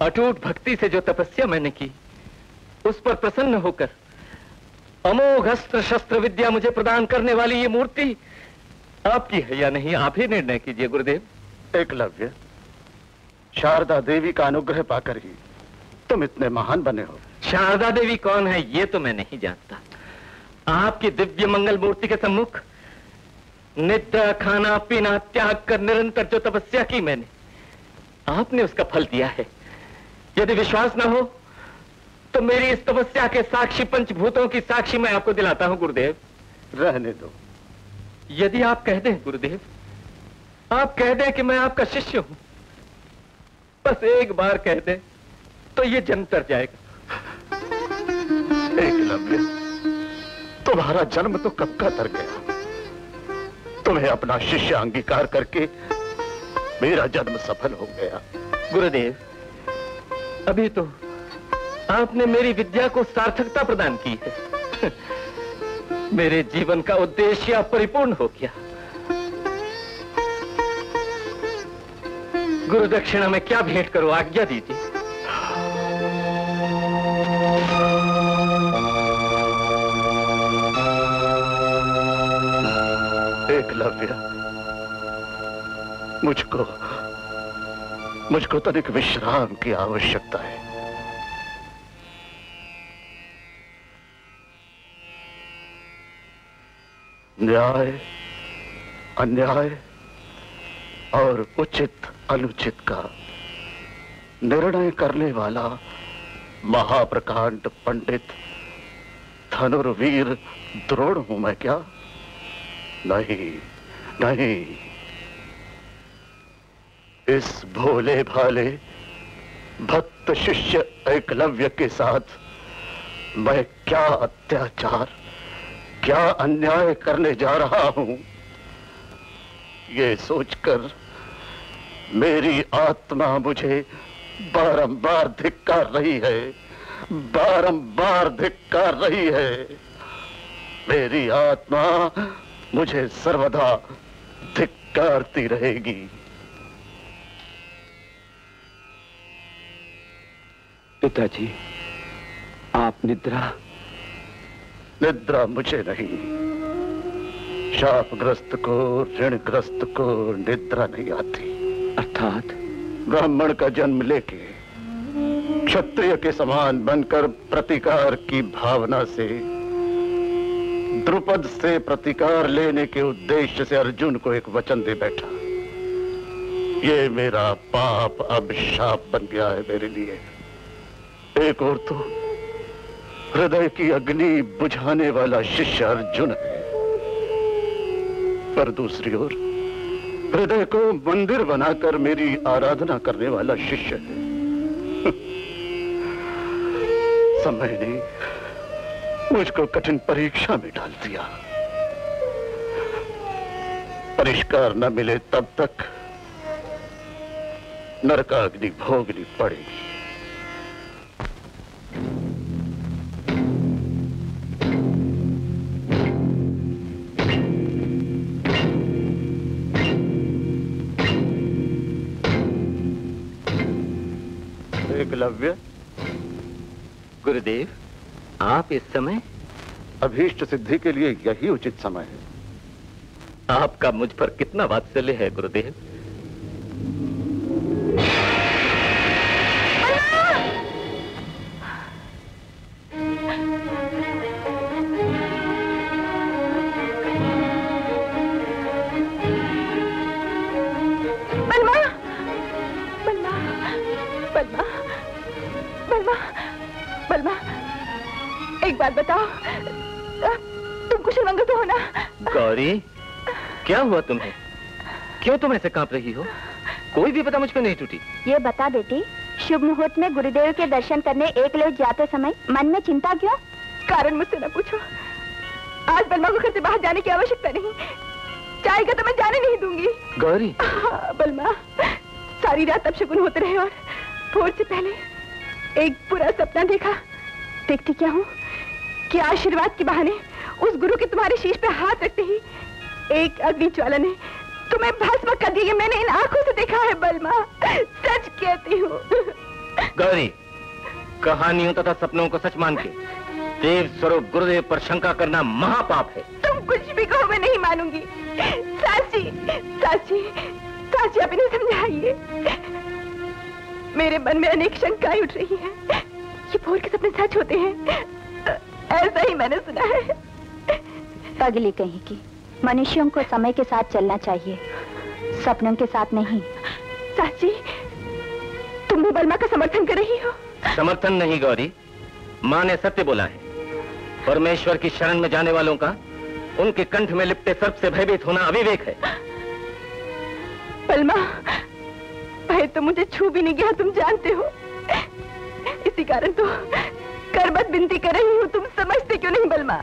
Speaker 2: अटूट भक्ति से जो तपस्या मैंने की उस पर प्रसन्न होकर अमोघ अस्त्र शस्त्र विद्या मुझे प्रदान करने वाली ये मूर्ति आपकी है या नहीं, आप ही निर्णय कीजिए गुरुदेव।
Speaker 8: एकलव्य, शारदा देवी का अनुग्रह पाकर ही तुम इतने महान बने हो।
Speaker 2: शारदा देवी कौन है ये तो मैं नहीं जानता। आपकी दिव्य मंगल मूर्ति के सम्मुख निद्रा खाना पीना त्याग कर निरंतर जो तपस्या की मैंने, आपने उसका फल दिया है। यदि विश्वास न हो तो मेरी इस तपस्या के साक्षी पंचभूतों की साक्षी मैं आपको दिलाता हूं गुरुदेव।
Speaker 8: रहने दो।
Speaker 2: यदि आप कह दें गुरुदेव, आप कह दें कि मैं आपका शिष्य हूं, बस एक बार कह दें तो ये जन्म तर जाएगा।
Speaker 8: एकलव्य, तुम्हारा जन्म तो कब का तर गया। तुम्हें अपना शिष्य अंगीकार करके मेरा जन्म सफल हो गया।
Speaker 2: गुरुदेव, अभी तो आपने मेरी विद्या को सार्थकता प्रदान की है। मेरे जीवन का उद्देश्य परिपूर्ण हो गया। गुरु दक्षिणा में क्या भेंट करूं, आज्ञा दीजिए।
Speaker 8: एकलव्य, मुझको तनिक विश्राम की आवश्यकता है। न्याय, अन्याय और उचित अनुचित का निर्णय करने वाला महाप्रकांड पंडित धनुर्वीर द्रोण हूं मैं क्या? नहीं नहीं, इस भोले भाले भक्त शिष्य एकलव्य के साथ मैं क्या अत्याचार, क्या अन्याय करने जा रहा हूं, ये सोचकर मेरी आत्मा मुझे बारंबार धिक्कार रही है, बारंबार धिक्कार रही है। मेरी आत्मा मुझे सर्वदा धिक्कारती रहेगी।
Speaker 6: पिताजी, आप निद्रा
Speaker 8: निद्रा मुझे नहीं, शापग्रस्त को, ऋणग्रस्त को निद्रा नहीं आती।
Speaker 2: अर्थात
Speaker 8: ब्राह्मण का जन्म लेके क्षत्रिय के समान बनकर प्रतिकार की भावना से, द्रुपद से प्रतिकार लेने के उद्देश्य से अर्जुन को एक वचन दे बैठा। ये मेरा पाप अब शाप बन गया है मेरे लिए। एक और तो हृदय की अग्नि बुझाने वाला शिष्य अर्जुन है, पर दूसरी ओर हृदय को मंदिर बनाकर मेरी आराधना करने वाला शिष्य है। समय ने मुझको कठिन परीक्षा में डाल दिया। परिष्कार न मिले तब तक नरकाग्नि भोगनी पड़ेगी। एकलव्य।
Speaker 2: गुरुदेव, आप इस समय?
Speaker 8: अभीष्ट सिद्धि के लिए यही उचित समय है।
Speaker 2: आपका मुझ पर कितना वात्सल्य है गुरुदेव।
Speaker 3: बात बताओ, तुम कुशल मंगल तो हो ना?
Speaker 2: गौरी, क्या हुआ तुम्हें? क्यों तुम ऐसे कांप रही हो? कोई भी बता मुझ पे नहीं टूटी।
Speaker 3: ये बता बेटी, शुभ मुहूर्त में गुरुदेव के दर्शन करने एकलव्य जाते समय मन में चिंता क्यों? कारण मुझसे न पूछो। आज बलमा को घर से बाहर जाने की आवश्यकता नहीं, चाहेगा तो मैं जाने नहीं दूंगी।
Speaker 2: गौरी।
Speaker 3: बलमा, सारी रात अपशकुन होते रहे और भोर से पहले एक बुरा सपना देखा। देखती क्या हूँ कि आशीर्वाद के बहाने उस गुरु के तुम्हारे शीश पे हाथ रखते ही एक अग्नि ज्वाला ने तुम्हें भस्म कर दिया। मैंने इन आंखों से देखा है बलमा, सच कहती हूँ।
Speaker 2: गौरी, कहानियों तथा सपनों को सच मान के देव स्वरूप गुरुदेव पर शंका करना महापाप है।
Speaker 3: तुम कुछ भी कहो, मैं नहीं मानूंगी। साची, साची, साची, आप इन्हें समझाइए। मेरे मन में अनेक शंकाएं उठ रही हैं। ये भोर के सपने सच होते हैं, ऐसा ही मैंने सुना है। पगली कहीं की, मनुष्यों को समय के साथ चलना चाहिए, सपनों के साथ नहीं। साची, तुम भी बलमा का समर्थन कर रही हो?
Speaker 2: समर्थन नहीं गौरी, माँ ने सत्य बोला है। परमेश्वर की शरण में जाने वालों का उनके कंठ में लिपटे सर्प से भयभीत होना अविवेक है।
Speaker 3: बलमा, भय तो मुझे छू भी नहीं गया, तुम जानते हो। इसी कारण तो करबत विनती कर रही हूँ, तुम समझते क्यों नहीं बलमा?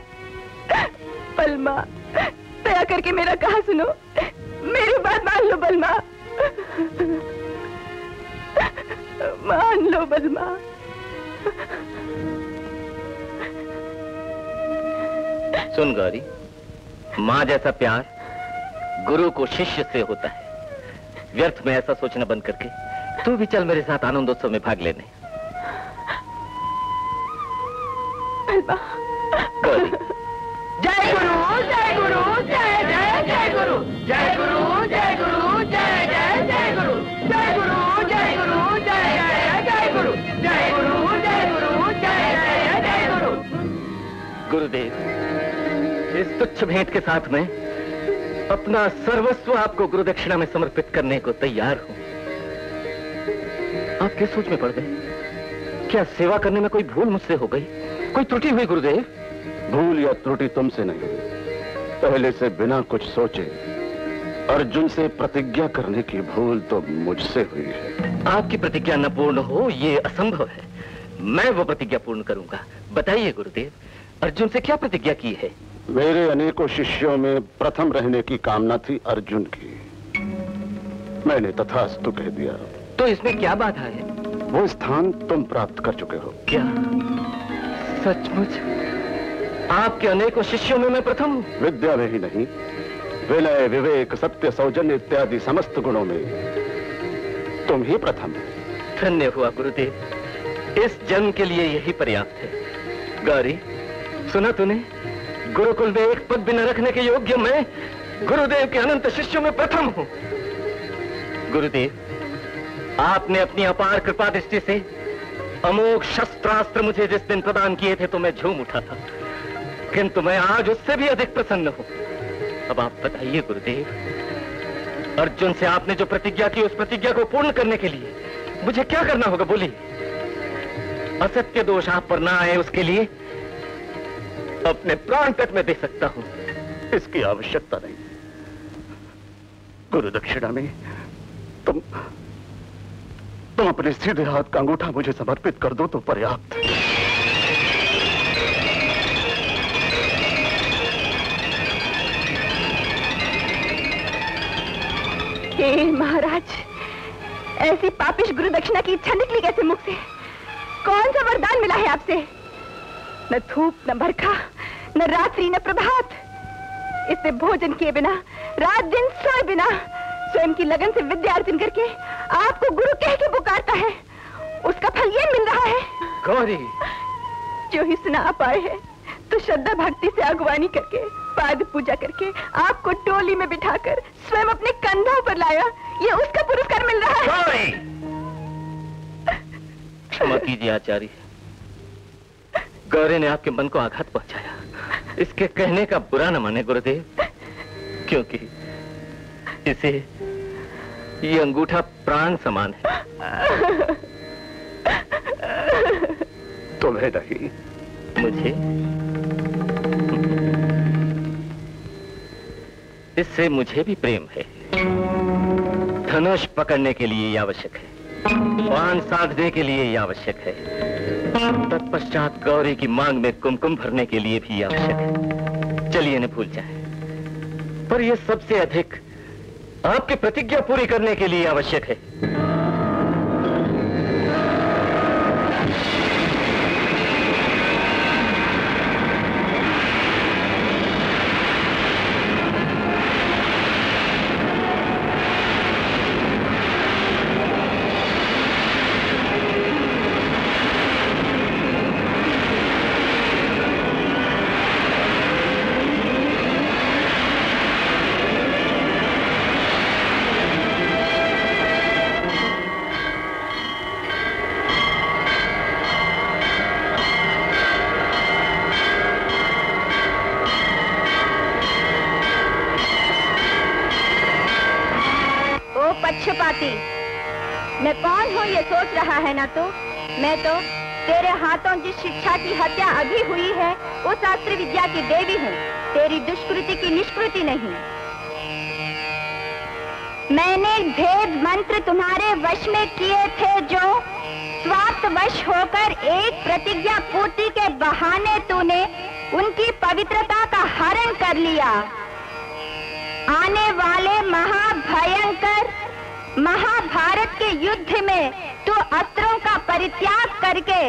Speaker 3: बलमा, दया करके मेरा कहा सुनो, मेरी बात मान लो बलमा, मान लो बलमा।
Speaker 2: सुन गौरी, माँ जैसा प्यार गुरु को शिष्य से होता है। व्यर्थ में ऐसा सोचना बंद करके तू भी चल मेरे साथ आनंदोत्सव में भाग लेने।
Speaker 3: गौरी। जय गुरु, जय गुरु, जय जय जय गुरु, जय गुरु, जय गुरु, जय जय जय गुरु, जय गुरु, जय गुरु, जय जय जय गुरु, जय गुरु, जय गुरु, जय जय जय गुरु।
Speaker 2: गुरुदेव, इस तुच्छ भेंट के साथ में अपना सर्वस्व आपको गुरु दक्षिणा में समर्पित करने को तैयार हूं। आप किस सोच में पड़ गए? क्या सेवा करने में कोई भूल मुझसे हो गई, कोई त्रुटि हुई गुरुदेव?
Speaker 8: भूल या त्रुटि तुमसे नहीं, पहले से बिना कुछ सोचे अर्जुन से प्रतिज्ञा करने की भूल तो मुझसे हुई है।
Speaker 2: आपकी प्रतिज्ञा न पूर्ण हो ये असंभव है। मैं वो प्रतिज्ञा पूर्ण करूंगा। बताइए गुरुदेव, अर्जुन से क्या प्रतिज्ञा की है?
Speaker 8: मेरे अनेकों शिष्यों में प्रथम रहने की कामना थी अर्जुन की, मैंने तथास्तु कह दिया।
Speaker 2: तो इसमें क्या बाधा है?
Speaker 8: वो स्थान तुम प्राप्त कर चुके हो।
Speaker 2: क्या सचमुच आपके अनेकों शिष्यों में मैं प्रथम हूँ?
Speaker 8: विद्या में ही नहीं, विनय, विवेक, सत्य, सौजन्य इत्यादि समस्त गुणों में तुम ही प्रथम हो।
Speaker 2: धन्य हुआ गुरुदेव, इस जन्म के लिए यही पर्याप्त है। गौरी, सुना तूने? गुरुकुल में एक पद भी न रखने के योग्य मैं गुरुदेव के अनंत शिष्यों में प्रथम हूं। गुरुदेव, आपने अपनी अपार कृपा दृष्टि से अमोघ शस्त्रास्त्र मुझे जिस दिन प्रदान किए थे तो मैं झूम उठा था, किंतु मैं आज उससे भी अधिक प्रसन्न हूं। अब आप बताइए गुरुदेव, अर्जुन से आपने जो प्रतिज्ञा की उस प्रतिज्ञा को पूर्ण करने के लिए मुझे क्या करना होगा? बोलिए। असत्य दोष आप पर ना आए उसके लिए अपने प्राण तक में दे सकता हूं।
Speaker 8: इसकी आवश्यकता नहीं। गुरु दक्षिणा में तुम अपने सीधे हाथ का अंगूठा मुझे समर्पित कर दो तो पर्याप्त।
Speaker 3: हे महाराज, ऐसी पापिश गुरु दक्षिणा की इच्छा निकली कैसे मुख से? कौन सा वरदान मिला है आपसे? न धूप, न बरखा, न रात्रि, न प्रभात, इससे भोजन किए बिना, रात दिन सोए बिना, स्वयं की लगन से विद्या अर्जन करके आपको गुरु कह के पुकारता है। उसका फल ये मिल रहा है।
Speaker 2: गौरी,
Speaker 3: जो ही सुना पाए है तो श्रद्धा भक्ति से अगवानी करके, पाद पूजा करके आपको डोली में बिठाकर स्वयं अपने कंधों पर लाया, ये उसका पुरस्कार मिल रहा है।
Speaker 2: गौरी, क्षमा कीजिए आचार्य, गौरी ने आपके मन को आघात पहुंचाया। इसके कहने का बुरा न माने गुरुदेव, क्योंकि इसे ये अंगूठा प्राण समान है।
Speaker 8: तुम्हें नहीं,
Speaker 2: मुझे। इससे मुझे भी प्रेम है। धनुष पकड़ने के लिए ये आवश्यक है, बाण साधने के लिए ये आवश्यक है, तत्पश्चात गौरी की मांग में कुमकुम भरने के लिए भी आवश्यक है। चलिए इन्हें भूल जाएं। पर यह सबसे अधिक आपकी प्रतिज्ञा पूरी करने के लिए आवश्यक है।
Speaker 3: मैं कौन हूँ ये सोच रहा है ना तो? मैं तो तेरे हाथों जिस शिक्षा की हत्या अभी हुई है उस अस्त्र विद्या की देवी हूँ, तेरी दुष्कृति की निष्कृति नहीं। मैंने भेद मंत्र तुम्हारे वश में किए थे, जो स्वार्थ वश होकर एक प्रतिज्ञा पूर्ति के बहाने तूने उनकी पवित्रता का हरण कर लिया। आने वाले महाभयंकर महाभारत के युद्ध में तू अस्त्रों का परित्याग करके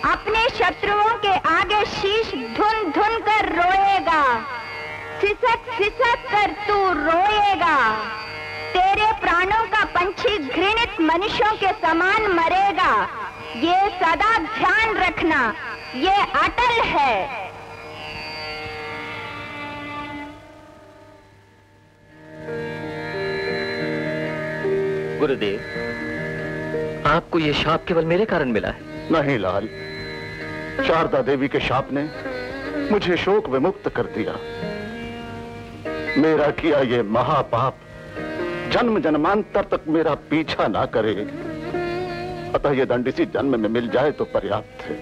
Speaker 3: अपने शत्रुओं के आगे शीश धुन धुन कर रोएगा, सिसक सिसक कर तू रोएगा। तेरे प्राणों का पंछी घृणित मनुष्यों के समान मरेगा। ये सदा ध्यान रखना, ये अटल है।
Speaker 2: गुरुदेव, आपको ये शाप केवल मेरे कारण मिला है?
Speaker 8: नहीं लाल, शारदा देवी के शाप ने मुझे शोक विमुक्त कर दिया। मेरा किया ये महापाप जन्म जन्मांतर तक मेरा पीछा ना करे, अतः ये दंड इसी जन्म में मिल जाए तो पर्याप्त है।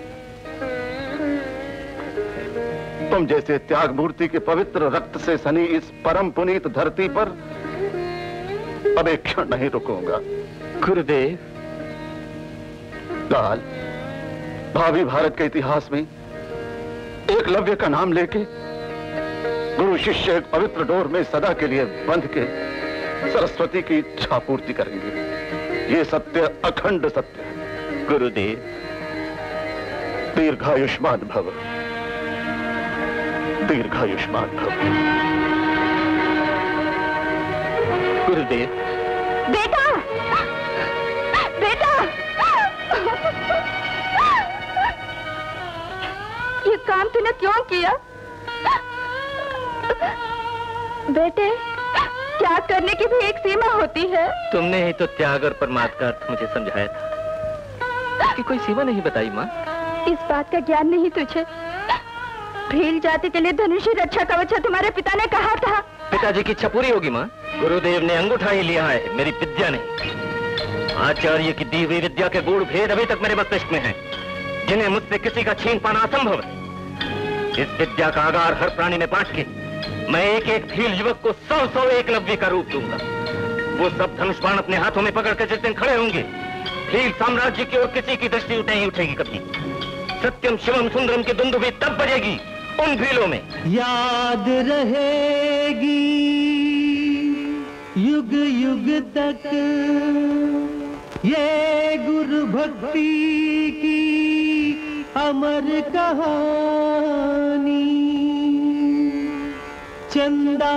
Speaker 8: तुम जैसे त्याग मूर्ति के पवित्र रक्त से सनी इस परम पुनीत धरती पर अब एक क्षण नहीं रुकूंगा।
Speaker 2: गुरुदेव,
Speaker 8: लाल, भावी भारत के इतिहास में एकलव्य का नाम लेके गुरु शिष्य एक पवित्र डोर में सदा के लिए बंध के सरस्वती की इच्छा पूर्ति करेंगे। ये सत्य अखंड सत्य है।
Speaker 2: गुरुदेव,
Speaker 8: दीर्घायुष्मान भव, दीर्घायुष्मान भव।
Speaker 2: गुरुदेव,
Speaker 3: बेटा, बेटा, ये काम तूने क्यों किया? बेटे, त्याग करने की भी एक सीमा होती है।
Speaker 2: तुमने ही तो त्याग और परमात्मा का अर्थ मुझे समझाया था। इसकी कोई सीमा नहीं बताई माँ।
Speaker 3: इस बात का ज्ञान नहीं तुझे? भील जाति के लिए धनुषी रक्षा कवच तुम्हारे पिता ने कहा था।
Speaker 2: पिताजी की इच्छा पूरी होगी माँ। गुरुदेव ने अंगूठा ही लिया है, मेरी विद्या नहीं। आचार्य की दी हुई विद्या के गूढ़ भेद अभी तक मेरे मस्तिष्क में हैं, जिन्हें मुझसे किसी का छीन पाना असंभव है। इस विद्या का आगार हर प्राणी में बांट के मैं एक एक भील युवक को 100 एकलव्य का रूप दूंगा। वो सब धनुष बाण अपने हाथों में पकड़ कर जिस दिन खड़े होंगे, भील साम्राज्य की ओर किसी की दृष्टि नहीं उठेगी कभी। सत्यम शिवम सुंदरम की दुंदुभी तब बजेगी उन भीलों में।
Speaker 1: याद रहेगी युग युग तक ये गुरु भक्ति की अमर कहानी। चंदा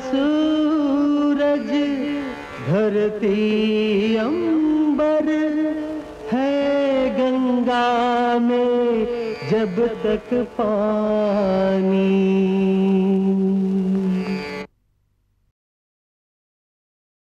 Speaker 1: सूरज धरती अंबर है गंगा में जब तक पानी।